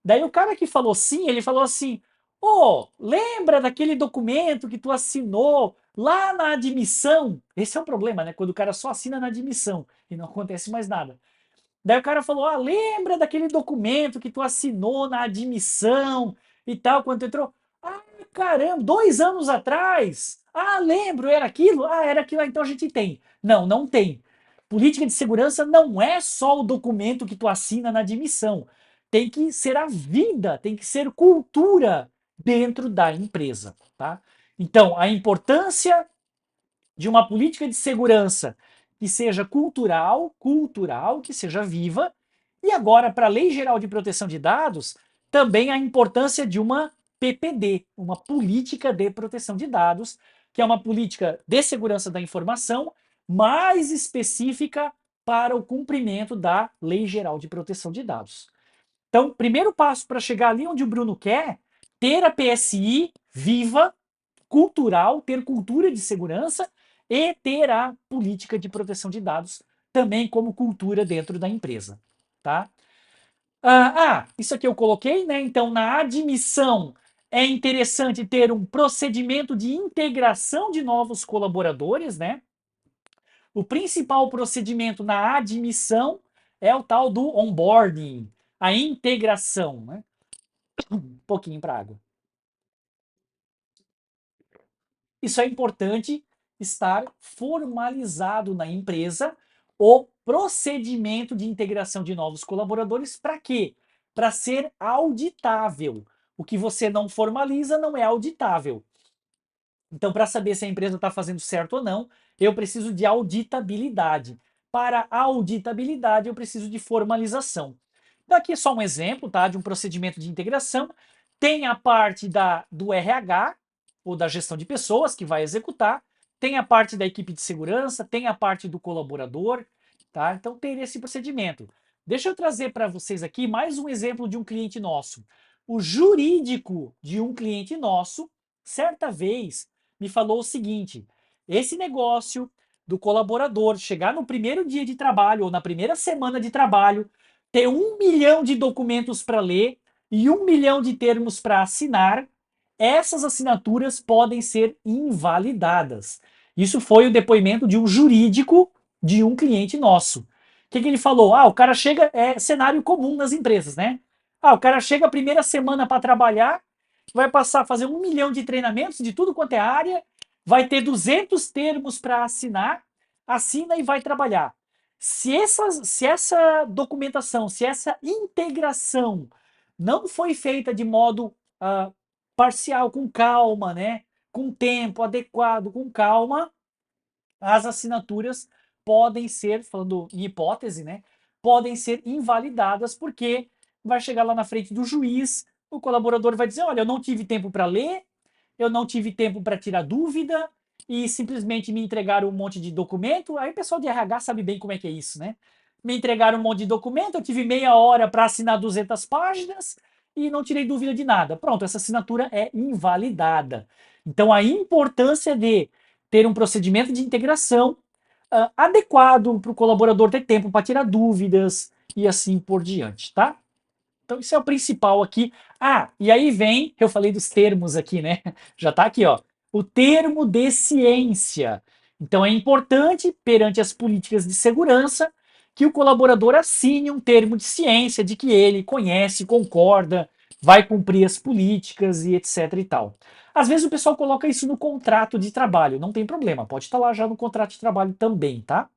Daí o cara que falou sim, ele falou assim: ô, lembra daquele documento que tu assinou lá na admissão? Esse é o problema, né? Quando o cara só assina na admissão e não acontece mais nada. Daí o cara falou: ah, lembra daquele documento que tu assinou na admissão e tal, quando tu entrou? Ah, caramba, 2 anos atrás. Ah, lembro, era aquilo? Ah, era aquilo, então a gente tem. Não, não tem. Política de segurança não é só o documento que tu assina na admissão. Tem que ser a vida, tem que ser cultura dentro da empresa, tá? Então, a importância de uma política de segurança que seja cultural, que seja viva, e agora, para a Lei Geral de Proteção de Dados, também a importância de uma PPD, uma política de proteção de dados, que é uma política de segurança da informação mais específica para o cumprimento da Lei Geral de Proteção de Dados. Então, primeiro passo para chegar ali onde o Bruno quer, ter a PSI viva, cultural, ter cultura de segurança e ter a política de proteção de dados também como cultura dentro da empresa, tá? Isso aqui eu coloquei, né? Então, na admissão é interessante ter um procedimento de integração de novos colaboradores, né? O principal procedimento na admissão é o tal do onboarding, a integração, né? Um pouquinho para água. Isso é importante estar formalizado na empresa o procedimento de integração de novos colaboradores. Para quê? Para ser auditável. O que você não formaliza não é auditável. Então, para saber se a empresa está fazendo certo ou não, eu preciso de auditabilidade. Para a auditabilidade, eu preciso de formalização. Daqui é só um exemplo, tá, de um procedimento de integração. Tem a parte do RH, ou da gestão de pessoas, que vai executar. Tem a parte da equipe de segurança, tem a parte do colaborador, tá? Então, tem esse procedimento. Deixa eu trazer para vocês aqui mais um exemplo de um cliente nosso. O jurídico de um cliente nosso, certa vez, me falou o seguinte: esse negócio do colaborador chegar no primeiro dia de trabalho ou na primeira semana de trabalho, ter 1 milhão de documentos para ler e 1 milhão de termos para assinar, essas assinaturas podem ser invalidadas. Isso foi o depoimento de um jurídico de um cliente nosso. O que ele falou? O cara chega, é cenário comum nas empresas, né? O cara chega a primeira semana para trabalhar, vai passar a fazer 1 milhão de treinamentos de tudo quanto é área, vai ter 200 termos para assinar, assina e vai trabalhar. Se essa documentação, se essa integração não foi feita de modo parcial, com calma, né? Com tempo adequado, com calma, as assinaturas podem ser, falando em hipótese, né? Podem ser invalidadas porque vai chegar lá na frente do juiz, o colaborador vai dizer: olha, eu não tive tempo para ler, eu não tive tempo para tirar dúvida e simplesmente me entregaram um monte de documento. Aí o pessoal de RH sabe bem como é que é isso, né? Me entregaram um monte de documento, eu tive meia hora para assinar 200 páginas e não tirei dúvida de nada. Pronto, essa assinatura é invalidada. Então, a importância de ter um procedimento de integração adequado para o colaborador ter tempo para tirar dúvidas e assim por diante, tá? Então, isso é o principal aqui. E aí vem, eu falei dos termos aqui, né? Já está aqui, ó. O termo de ciência. Então, é importante, perante as políticas de segurança, que o colaborador assine um termo de ciência de que ele conhece, concorda, vai cumprir as políticas e etc e tal. Às vezes o pessoal coloca isso no contrato de trabalho, não tem problema, pode estar lá já no contrato de trabalho também, tá?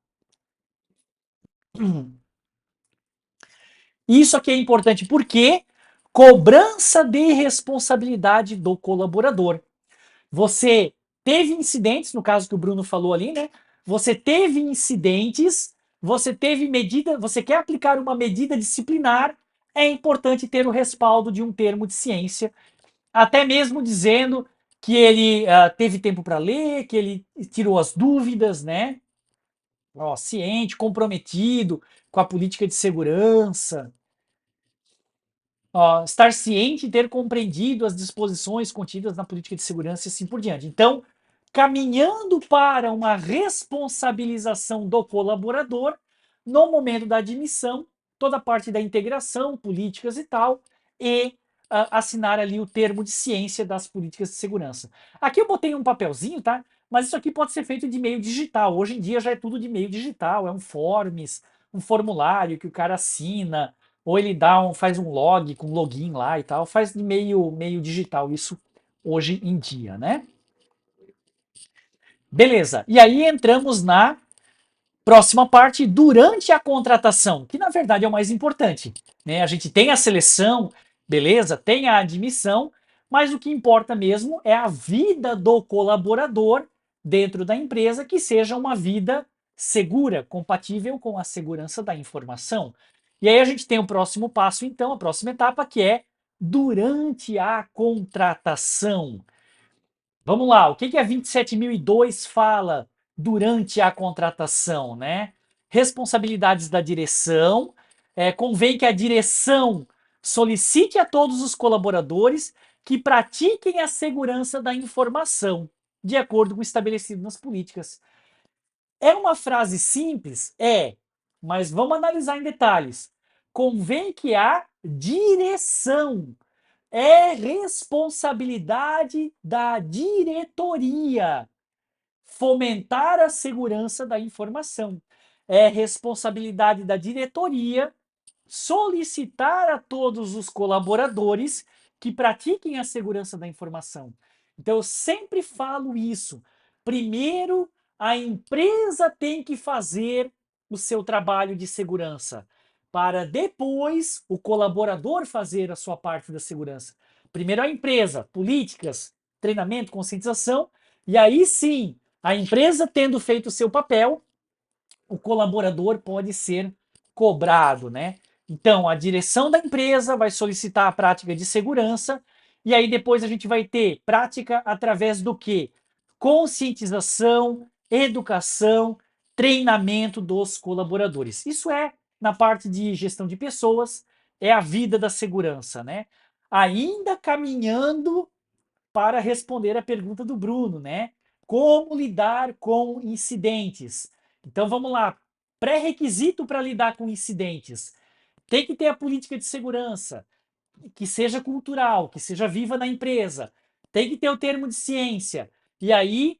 Isso aqui é importante porque cobrança de responsabilidade do colaborador. Você teve incidentes, no caso que o Bruno falou ali, né? Você teve incidentes, você teve medida, você quer aplicar uma medida disciplinar, é importante ter o respaldo de um termo de ciência, até mesmo dizendo que ele teve tempo para ler, que ele tirou as dúvidas, né? Ciente, comprometido com a política de segurança, estar ciente e ter compreendido as disposições contidas na política de segurança e assim por diante. Então, caminhando para uma responsabilização do colaborador no momento da admissão, toda a parte da integração, políticas e tal, e assinar ali o termo de ciência das políticas de segurança. Aqui eu botei um papelzinho, tá? Mas isso aqui pode ser feito de meio digital. Hoje em dia já é tudo de meio digital, é um forms, um formulário que o cara assina, ou ele faz um log com login lá e tal, faz de meio digital isso hoje em dia, né? Beleza. E aí entramos na próxima parte, durante a contratação, que na verdade é o mais importante, né? A gente tem a seleção, beleza? Tem a admissão, mas o que importa mesmo é a vida do colaborador dentro da empresa, que seja uma vida segura, compatível com a segurança da informação. E aí a gente tem o próximo passo, então, a próxima etapa, que é durante a contratação. Vamos lá, o que a 27.002 fala durante a contratação, né? Responsabilidades da direção. Convém que a direção solicite a todos os colaboradores que pratiquem a segurança da informação, de acordo com o estabelecido nas políticas. É uma frase simples? É, mas vamos analisar em detalhes. Convém que a direção é responsabilidade da diretoria fomentar a segurança da informação. É responsabilidade da diretoria solicitar a todos os colaboradores que pratiquem a segurança da informação. Então, eu sempre falo isso. Primeiro, a empresa tem que fazer o seu trabalho de segurança, para depois o colaborador fazer a sua parte da segurança. Primeiro a empresa, políticas, treinamento, conscientização, e aí sim, a empresa tendo feito o seu papel, o colaborador pode ser cobrado, né? Então, a direção da empresa vai solicitar a prática de segurança e aí depois a gente vai ter prática através do quê? Conscientização, educação, treinamento dos colaboradores. Isso é na parte de gestão de pessoas, é a vida da segurança, né? Ainda caminhando para responder a pergunta do Bruno, né? Como lidar com incidentes? Então vamos lá. Pré-requisito para lidar com incidentes. Tem que ter a política de segurança, que seja cultural, que seja viva na empresa. Tem que ter o termo de ciência. E aí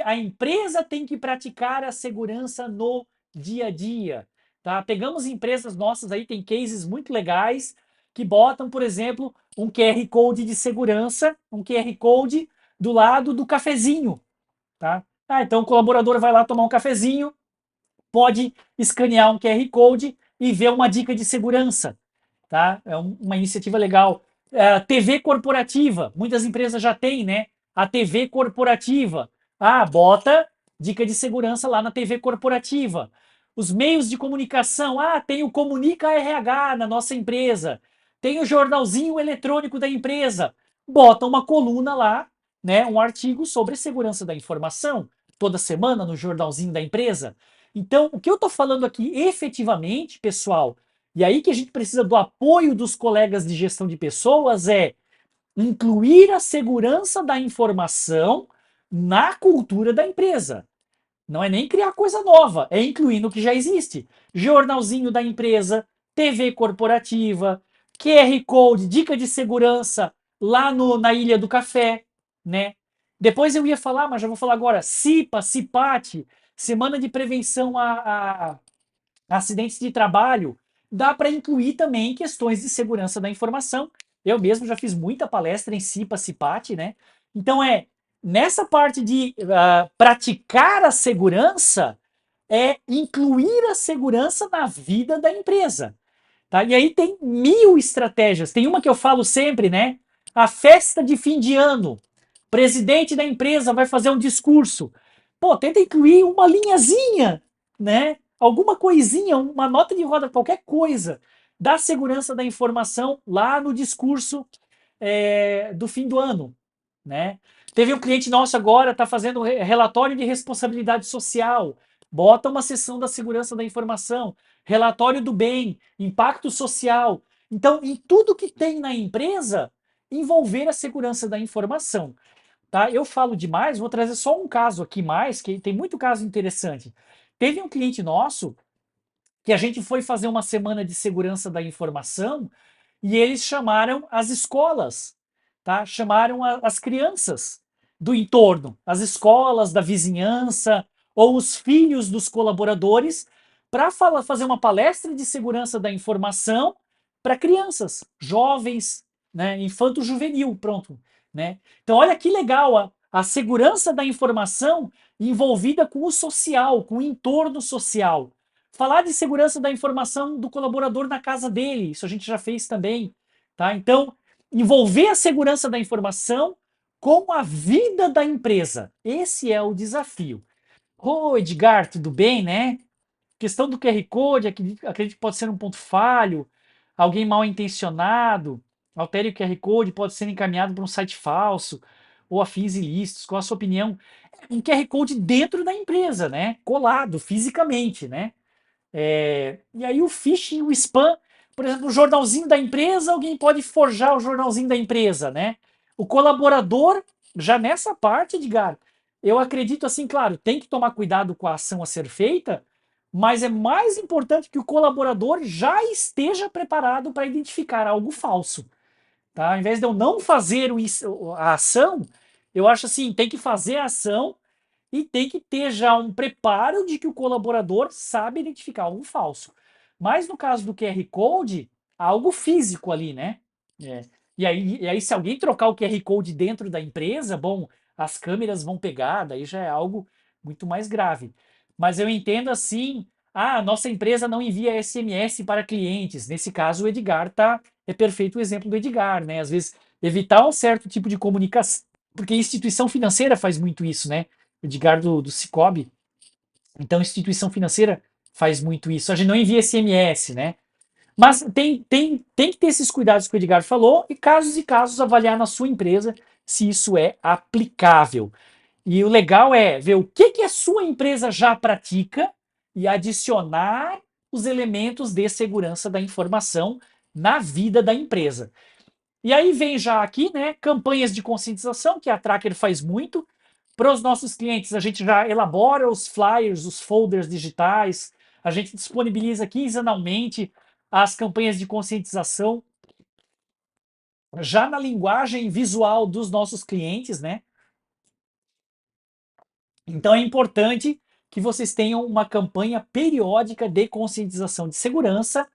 a empresa tem que praticar a segurança no dia a dia. Tá? Pegamos empresas nossas aí, tem cases muito legais que botam, por exemplo, um QR Code de segurança, um QR Code do lado do cafezinho. Tá? Então o colaborador vai lá tomar um cafezinho, pode escanear um QR Code e ver uma dica de segurança. Tá? É uma iniciativa legal. TV corporativa, muitas empresas já têm, né? A TV corporativa. Bota dica de segurança lá na TV corporativa. Os meios de comunicação, tem o Comunica RH na nossa empresa. Tem o jornalzinho eletrônico da empresa. Bota uma coluna lá, né? Um artigo sobre segurança da informação, toda semana no jornalzinho da empresa. Então, o que eu estou falando aqui efetivamente, pessoal, e aí que a gente precisa do apoio dos colegas de gestão de pessoas, é incluir a segurança da informação na cultura da empresa. Não é nem criar coisa nova, é incluir no que já existe. Jornalzinho da empresa, TV corporativa, QR Code, dica de segurança lá na Ilha do Café, né? Depois eu ia falar, mas já vou falar agora, CIPA, CIPAT, Semana de Prevenção a acidentes de trabalho, dá para incluir também questões de segurança da informação. Eu mesmo já fiz muita palestra em CIPA, CIPAT, né? Então nessa parte de praticar a segurança, é incluir a segurança na vida da empresa. Tá? E aí tem mil estratégias. Tem uma que eu falo sempre, né? A festa de fim de ano. O presidente da empresa vai fazer um discurso. Pô, tenta incluir uma linhazinha, né? Alguma coisinha, uma nota de roda, qualquer coisa da segurança da informação lá no discurso do fim do ano, né? Teve um cliente nosso agora, está fazendo relatório de responsabilidade social, bota uma seção da segurança da informação, relatório do bem, impacto social. Então, em tudo que tem na empresa, envolver a segurança da informação. Tá? Eu falo demais, vou trazer só um caso aqui mais, que tem muito caso interessante. Teve um cliente nosso que a gente foi fazer uma semana de segurança da informação e eles chamaram as escolas, tá? Chamaram as crianças do entorno, as escolas da vizinhança ou os filhos dos colaboradores para fazer uma palestra de segurança da informação para crianças, jovens, né, infanto-juvenil, pronto, né? Então olha que legal a segurança da informação envolvida com o social, com o entorno social. Falar de segurança da informação do colaborador na casa dele, isso a gente já fez também, tá? Então, envolver a segurança da informação com a vida da empresa. Esse é o desafio. Ô, Edgar, tudo bem, né? Questão do QR Code, acredito que pode ser um ponto falho, alguém mal intencionado, altere o QR Code, pode ser encaminhado para um site falso ou a fins ilícitos. Qual a sua opinião? Um QR Code dentro da empresa, né? Colado fisicamente, né? E aí o phishing, o spam, por exemplo, o jornalzinho da empresa, alguém pode forjar o jornalzinho da empresa, né? O colaborador, já nessa parte, Edgar, eu acredito assim, claro, tem que tomar cuidado com a ação a ser feita, mas é mais importante que o colaborador já esteja preparado para identificar algo falso, tá? Ao invés de eu não fazer a ação, eu acho assim, tem que fazer a ação e tem que ter já um preparo de que o colaborador sabe identificar algo falso. Mas no caso do QR Code, há algo físico ali, né? É. E aí, se alguém trocar o QR Code dentro da empresa, bom, as câmeras vão pegar, daí já é algo muito mais grave. Mas eu entendo assim, nossa empresa não envia SMS para clientes. Nesse caso, o Edgar é perfeito o exemplo do Edgar, né? Às vezes, evitar um certo tipo de comunicação, porque a instituição financeira faz muito isso, né? Edgar do Cicobi. Então, instituição financeira faz muito isso. A gente não envia SMS, né? Mas tem que ter esses cuidados que o Edgar falou e casos avaliar na sua empresa se isso é aplicável. E o legal é ver o que a sua empresa já pratica e adicionar os elementos de segurança da informação na vida da empresa. E aí vem já aqui, né, campanhas de conscientização, que a Tracker faz muito. Para os nossos clientes, a gente já elabora os flyers, os folders digitais, a gente disponibiliza quinzenalmente as campanhas de conscientização já na linguagem visual dos nossos clientes, né? Então é importante que vocês tenham uma campanha periódica de conscientização de segurança,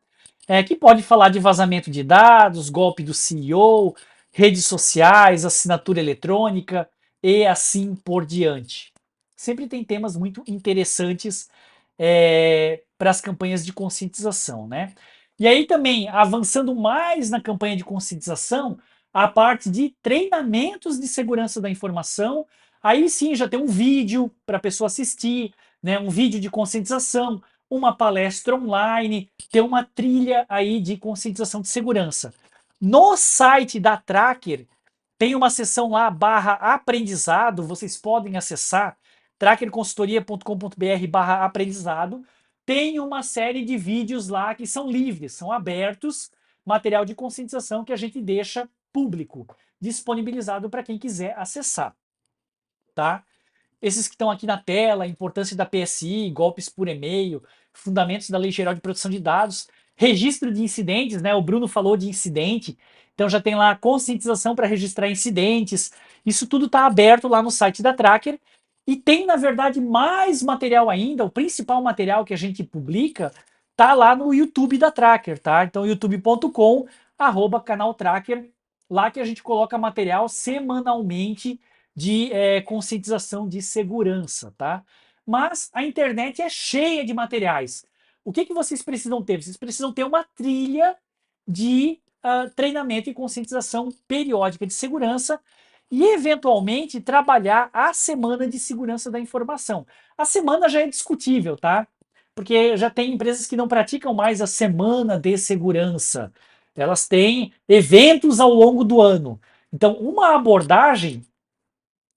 que pode falar de vazamento de dados, golpe do CEO, redes sociais, assinatura eletrônica e assim por diante. Sempre tem temas muito interessantes para as campanhas de conscientização, né? E aí também, avançando mais na campanha de conscientização, a parte de treinamentos de segurança da informação, aí sim já tem um vídeo para a pessoa assistir, né? Um vídeo de conscientização, uma palestra online, ter uma trilha aí de conscientização de segurança. No site da Tracker tem uma seção lá /aprendizado, vocês podem acessar trackerconsultoria.com.br /aprendizado. Tem uma série de vídeos lá que são livres, são abertos, material de conscientização que a gente deixa público, disponibilizado para quem quiser acessar, tá? Esses que estão aqui na tela, importância da PSI, golpes por e-mail, fundamentos da Lei Geral de Proteção de Dados, registro de incidentes, né? O Bruno falou de incidente, então já tem lá a conscientização para registrar incidentes. Isso tudo está aberto lá no site da Tracker. E tem, na verdade, mais material ainda. O principal material que a gente publica tá lá no YouTube da Tracker, tá? Então, youtube.com/canal Tracker, lá que a gente coloca material semanalmente de conscientização de segurança, tá? Mas a internet é cheia de materiais. O que vocês precisam ter? Vocês precisam ter uma trilha de treinamento e conscientização periódica de segurança e, eventualmente, trabalhar a semana de segurança da informação. A semana já é discutível, tá? Porque já tem empresas que não praticam mais a semana de segurança. Elas têm eventos ao longo do ano. Então, uma abordagem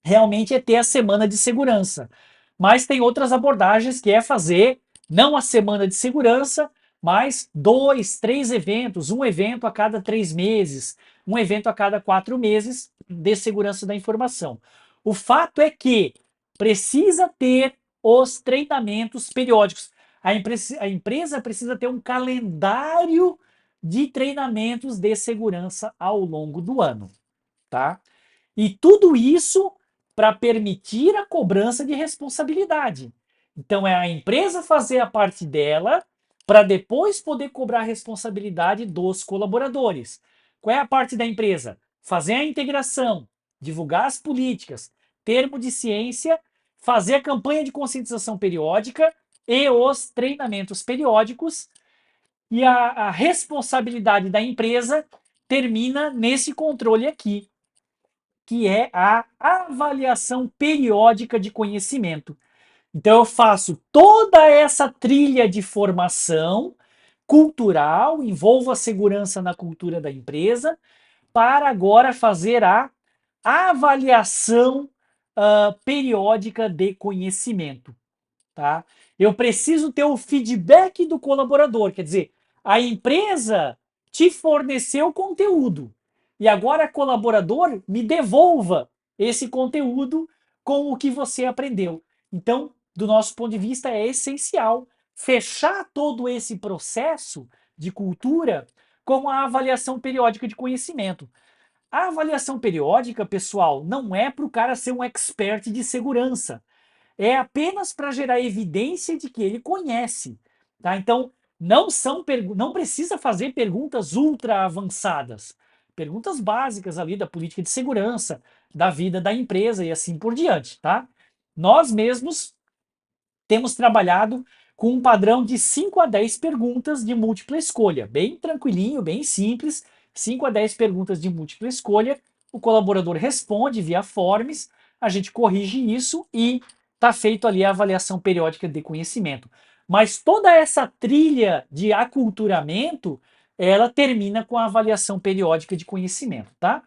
realmente é ter a semana de segurança. Mas tem outras abordagens que é fazer não a semana de segurança, mas 2, 3 eventos, um evento a cada 3 meses, um evento a cada 4 meses de segurança da informação. O fato é que precisa ter os treinamentos periódicos. A empresa precisa ter um calendário de treinamentos de segurança ao longo do ano, tá? E tudo isso para permitir a cobrança de responsabilidade. Então é a empresa fazer a parte dela para depois poder cobrar a responsabilidade dos colaboradores. Qual é a parte da empresa? Fazer a integração, divulgar as políticas, termo de ciência, fazer a campanha de conscientização periódica e os treinamentos periódicos. E a responsabilidade da empresa termina nesse controle aqui, que é a avaliação periódica de conhecimento. Então eu faço toda essa trilha de formação cultural, envolvo a segurança na cultura da empresa, para agora fazer a avaliação periódica de conhecimento, tá? Eu preciso ter o feedback do colaborador, quer dizer, a empresa te forneceu conteúdo e agora colaborador me devolva esse conteúdo com o que você aprendeu. Então, do nosso ponto de vista, é essencial fechar todo esse processo de cultura com a avaliação periódica de conhecimento. A avaliação periódica, pessoal, não é para o cara ser um expert de segurança, é apenas para gerar evidência de que ele conhece, tá? Então, não precisa fazer perguntas ultra avançadas. Perguntas básicas ali da política de segurança, da vida da empresa e assim por diante, tá? Nós mesmos temos trabalhado com um padrão de 5 a 10 perguntas de múltipla escolha, bem tranquilinho, bem simples, 5 a 10 perguntas de múltipla escolha, o colaborador responde via forms, a gente corrige isso e está feito ali a avaliação periódica de conhecimento. Mas toda essa trilha de aculturamento, ela termina com a avaliação periódica de conhecimento, tá?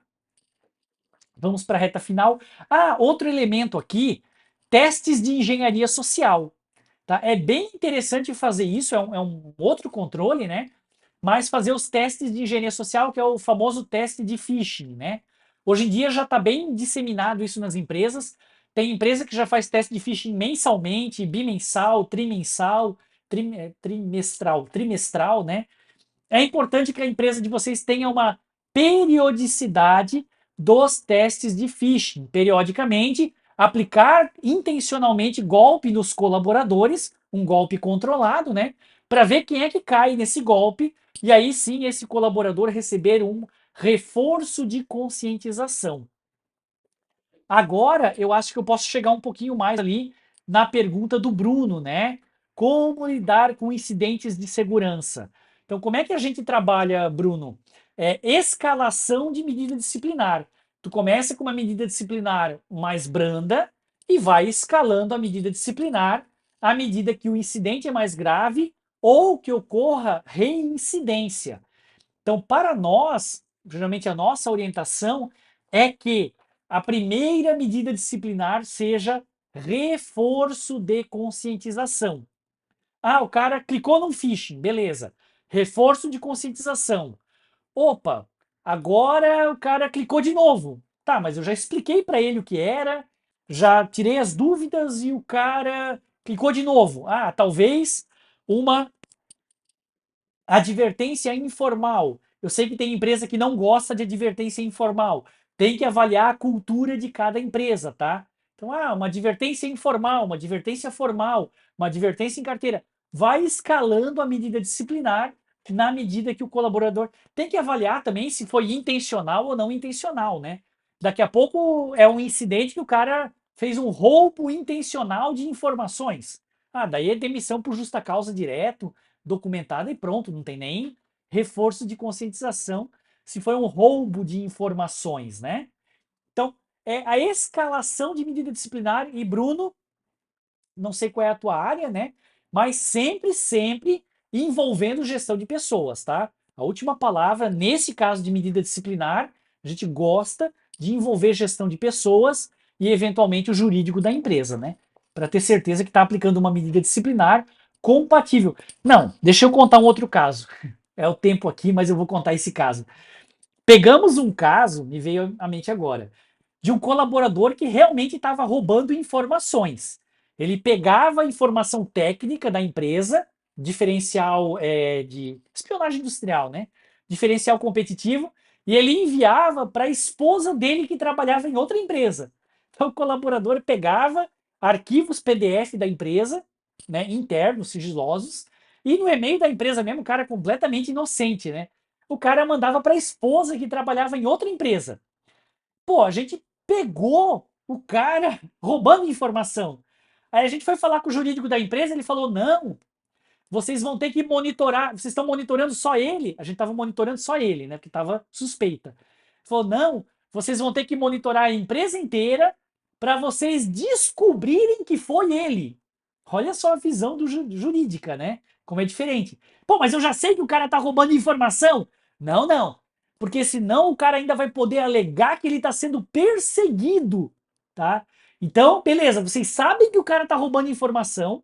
Vamos para a reta final. Ah, outro elemento aqui, testes de engenharia social. Tá? É bem interessante fazer isso, é um outro controle, né? Mas fazer os testes de engenharia social, que é o famoso teste de phishing, né? Hoje em dia já está bem disseminado isso nas empresas. Tem empresa que já faz teste de phishing mensalmente, bimensal, trimensal, trimestral, né? É importante que a empresa de vocês tenha uma periodicidade dos testes de phishing. Periodicamente, aplicar intencionalmente golpe nos colaboradores, um golpe controlado, né? Para ver quem é que cai nesse golpe e aí sim esse colaborador receber um reforço de conscientização. Agora, eu acho que eu posso chegar um pouquinho mais ali na pergunta do Bruno, né? Como lidar com incidentes de segurança? Então, como é que a gente trabalha, Bruno? É escalação de medida disciplinar. Tu começa com uma medida disciplinar mais branda e vai escalando a medida disciplinar à medida que o incidente é mais grave ou que ocorra reincidência. Então, para nós, geralmente a nossa orientação é que a primeira medida disciplinar seja reforço de conscientização. Ah, o cara clicou no phishing, beleza. Reforço de conscientização. Opa, agora o cara clicou de novo. Tá, mas eu já expliquei para ele o que era, já tirei as dúvidas e o cara clicou de novo. Ah, talvez uma advertência informal. Eu sei que tem empresa que não gosta de advertência informal. Tem que avaliar a cultura de cada empresa, tá? Então, uma advertência informal, uma advertência formal, uma advertência em carteira. Vai escalando a medida disciplinar na medida que o colaborador tem que avaliar também se foi intencional ou não intencional, né? Daqui a pouco é um incidente que o cara fez um roubo intencional de informações. Ah, daí é demissão por justa causa direto, documentada e pronto, não tem nem reforço de conscientização se foi um roubo de informações, né? Então, é a escalação de medida disciplinar e Bruno, não sei qual é a tua área, né? Mas sempre envolvendo gestão de pessoas, tá? A última palavra, nesse caso de medida disciplinar, a gente gosta de envolver gestão de pessoas e, eventualmente, o jurídico da empresa, né? Para ter certeza que está aplicando uma medida disciplinar compatível. Não, deixa eu contar um outro caso. É o tempo aqui, mas eu vou contar esse caso. Pegamos um caso, me veio à mente agora, de um colaborador que realmente estava roubando informações. Ele pegava a informação técnica da empresa, diferencial de espionagem industrial, né? Diferencial competitivo, e ele enviava para a esposa dele que trabalhava em outra empresa. Então o colaborador pegava arquivos PDF da empresa, né, internos, sigilosos, e no e-mail da empresa mesmo, o cara completamente inocente, né? O cara mandava para a esposa que trabalhava em outra empresa. Pô, a gente pegou o cara roubando informação. Aí a gente foi falar com o jurídico da empresa, ele falou: não, vocês vão ter que monitorar. Vocês estão monitorando só ele? A gente estava monitorando só ele, né? Porque estava suspeita. Ele falou: não, vocês vão ter que monitorar a empresa inteira para vocês descobrirem que foi ele. Olha só a visão jurídica, né? Como é diferente. Pô, mas eu já sei que o cara tá roubando informação. Não, não. Porque senão o cara ainda vai poder alegar que ele está sendo perseguido, tá? Então, beleza, vocês sabem que o cara tá roubando informação,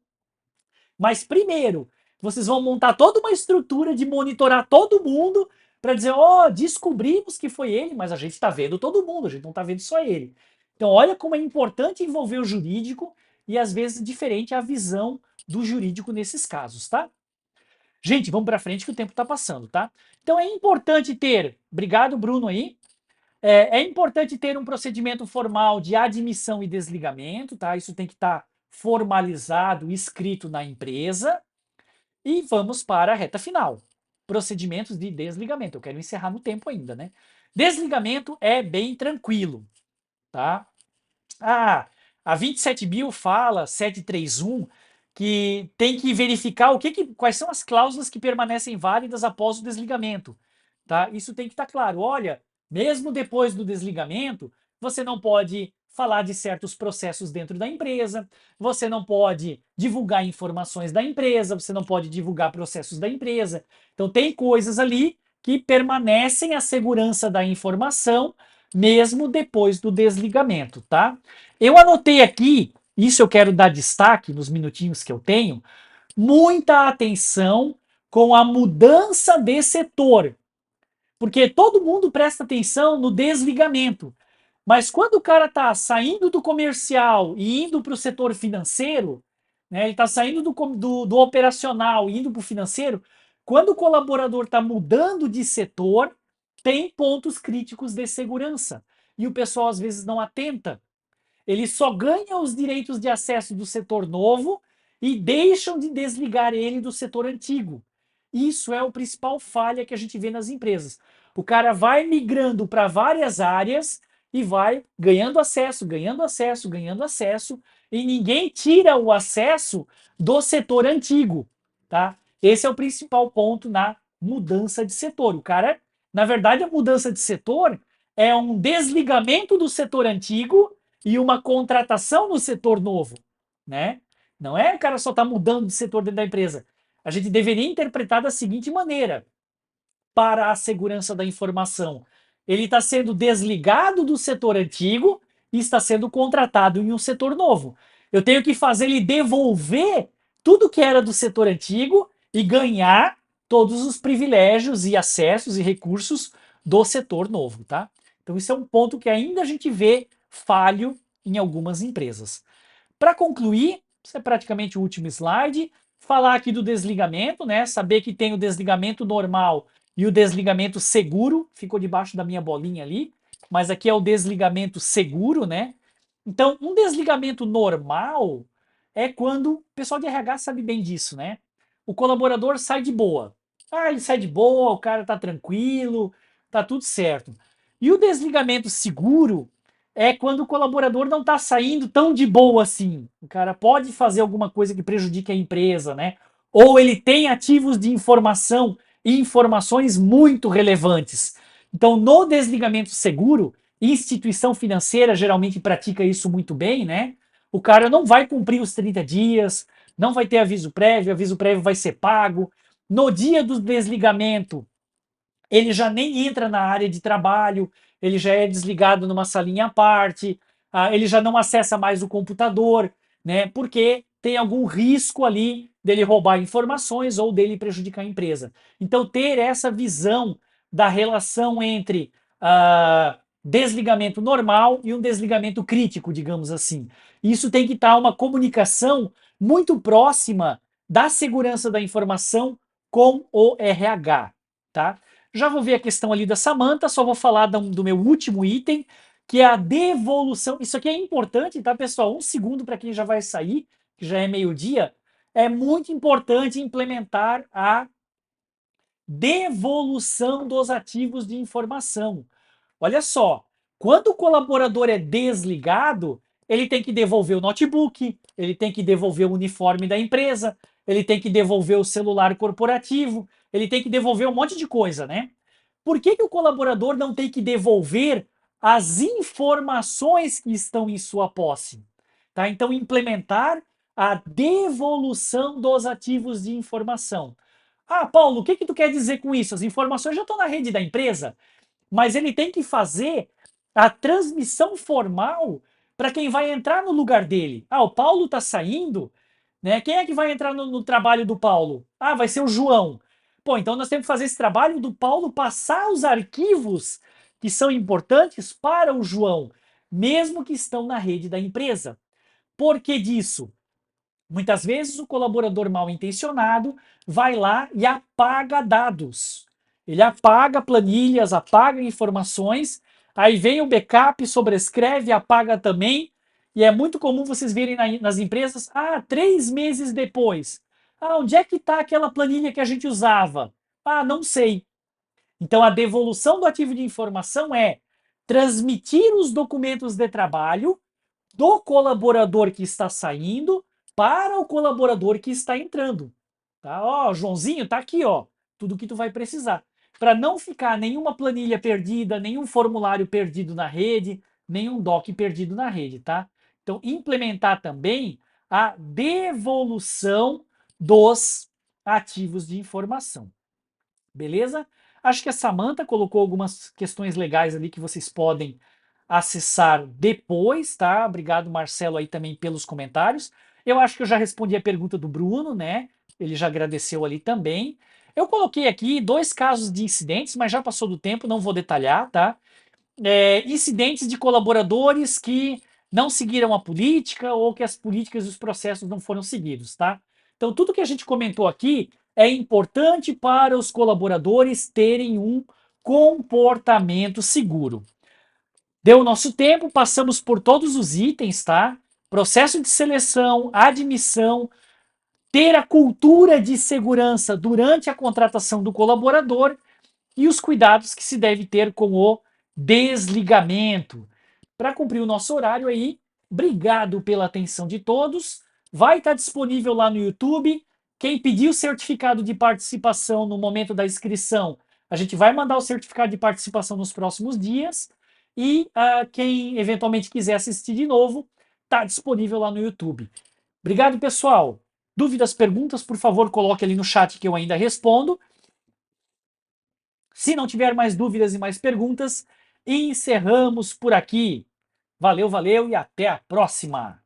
mas primeiro, vocês vão montar toda uma estrutura de monitorar todo mundo para dizer, ó, descobrimos que foi ele, mas a gente está vendo todo mundo, a gente não está vendo só ele. Então, olha como é importante envolver o jurídico e às vezes diferente a visão do jurídico nesses casos, tá? Gente, vamos para frente que o tempo está passando, tá? Então é importante ter, obrigado Bruno aí, é importante ter um procedimento formal de admissão e desligamento, tá? Isso tem que estar formalizado, escrito na empresa. E vamos para a reta final. Procedimentos de desligamento. Eu quero encerrar no tempo ainda, né? Desligamento é bem tranquilo, tá? Ah, a 27.000 fala, 731, que tem que verificar quais são as cláusulas que permanecem válidas após o desligamento. Tá? Isso tem que estar claro. Olha, mesmo depois do desligamento, você não pode falar de certos processos dentro da empresa, você não pode divulgar informações da empresa, você não pode divulgar processos da empresa. Então, tem coisas ali que permanecem a segurança da informação mesmo depois do desligamento, tá? Eu anotei aqui, isso eu quero dar destaque nos minutinhos que eu tenho, muita atenção com a mudança de setor, porque todo mundo presta atenção no desligamento, mas quando o cara está saindo do comercial e indo para o setor financeiro, né, ele está saindo do operacional e indo para o financeiro, quando o colaborador está mudando de setor, tem pontos críticos de segurança. E o pessoal às vezes não atenta. Ele só ganha os direitos de acesso do setor novo e deixam de desligar ele do setor antigo. Isso é o principal falha que a gente vê nas empresas. O cara vai migrando para várias áreas e vai ganhando acesso, ganhando acesso, ganhando acesso, e ninguém tira o acesso do setor antigo, tá? Esse é o principal ponto na mudança de setor. O cara, na verdade, a mudança de setor é um desligamento do setor antigo e uma contratação no setor novo, né? Não é o cara só tá mudando de setor dentro da empresa. A gente deveria interpretar da seguinte maneira: para a segurança da informação, ele está sendo desligado do setor antigo e está sendo contratado em um setor novo. Eu tenho que fazer ele devolver tudo que era do setor antigo e ganhar todos os privilégios e acessos e recursos do setor novo, tá? Então isso é um ponto que ainda a gente vê falho em algumas empresas. Para concluir, isso é praticamente o último slide, falar aqui do desligamento, né? Saber que tem o desligamento normal e o desligamento seguro, ficou debaixo da minha bolinha ali, mas aqui é o desligamento seguro, né? Então, um desligamento normal é quando o pessoal de RH sabe bem disso, né? O colaborador sai de boa. Ah, ele sai de boa, o cara tá tranquilo, tá tudo certo. E o desligamento seguro é quando o colaborador não está saindo tão de boa assim. O cara pode fazer alguma coisa que prejudique a empresa, né? Ou ele tem ativos de informação e informações muito relevantes. Então, no desligamento seguro, instituição financeira geralmente pratica isso muito bem, né? O cara não vai cumprir os 30 dias, não vai ter aviso prévio vai ser pago. No dia do desligamento, ele já nem entra na área de trabalho, ele já é desligado numa salinha à parte, ele já não acessa mais o computador, né? Porque tem algum risco ali dele roubar informações ou dele prejudicar a empresa. Então, ter essa visão da relação entre desligamento normal e um desligamento crítico, digamos assim. Isso tem que estar uma comunicação muito próxima da segurança da informação com o RH, tá? Já vou ver a questão ali da Samantha, só vou falar do meu último item, que é a devolução. Isso aqui é importante, tá, pessoal? Um segundo para quem já vai sair, que já é meio-dia. É muito importante implementar a devolução dos ativos de informação. Olha só, quando o colaborador é desligado, ele tem que devolver o notebook, ele tem que devolver o uniforme da empresa, ele tem que devolver o celular corporativo, ele tem que devolver um monte de coisa, né? Por que o colaborador não tem que devolver as informações que estão em sua posse? Tá? Então, implementar a devolução dos ativos de informação. Ah, Paulo, o que tu quer dizer com isso? As informações já estão na rede da empresa, mas ele tem que fazer a transmissão formal para quem vai entrar no lugar dele. Ah, o Paulo está saindo, né? Quem é que vai entrar no trabalho do Paulo? Ah, vai ser o João. Pô, então nós temos que fazer esse trabalho do Paulo passar os arquivos que são importantes para o João, mesmo que estão na rede da empresa. Por que disso? Muitas vezes o colaborador mal intencionado vai lá e apaga dados. Ele apaga planilhas, apaga informações, aí vem o backup, sobrescreve, apaga também. E é muito comum vocês verem nas empresas, 3 meses depois. Onde é que está aquela planilha que a gente usava? Não sei. Então a devolução do ativo de informação é transmitir os documentos de trabalho do colaborador que está saindo para o colaborador que está entrando. Tá? Ó, Joãozinho, tá aqui, ó, tudo que tu vai precisar. Para não ficar nenhuma planilha perdida, nenhum formulário perdido na rede, nenhum doc perdido na rede, tá? Então, implementar também a devolução dos ativos de informação. Beleza? Acho que a Samantha colocou algumas questões legais ali que vocês podem acessar depois, tá? Obrigado, Marcelo, aí também pelos comentários. Eu acho que eu já respondi a pergunta do Bruno, né? Ele já agradeceu ali também. Eu coloquei aqui 2 casos de incidentes, mas já passou do tempo, não vou detalhar, tá? Incidentes de colaboradores que não seguiram a política ou que as políticas e os processos não foram seguidos, tá? Então, tudo que a gente comentou aqui é importante para os colaboradores terem um comportamento seguro. Deu o nosso tempo, passamos por todos os itens, tá? Processo de seleção, admissão, ter a cultura de segurança durante a contratação do colaborador e os cuidados que se deve ter com o desligamento. Para cumprir o nosso horário aí, obrigado pela atenção de todos. Vai estar disponível lá no YouTube. Quem pediu o certificado de participação no momento da inscrição, a gente vai mandar o certificado de participação nos próximos dias. E quem eventualmente quiser assistir de novo, está disponível lá no YouTube. Obrigado, pessoal. Dúvidas, perguntas, por favor, coloque ali no chat que eu ainda respondo. Se não tiver mais dúvidas e mais perguntas, encerramos por aqui. Valeu, valeu e até a próxima!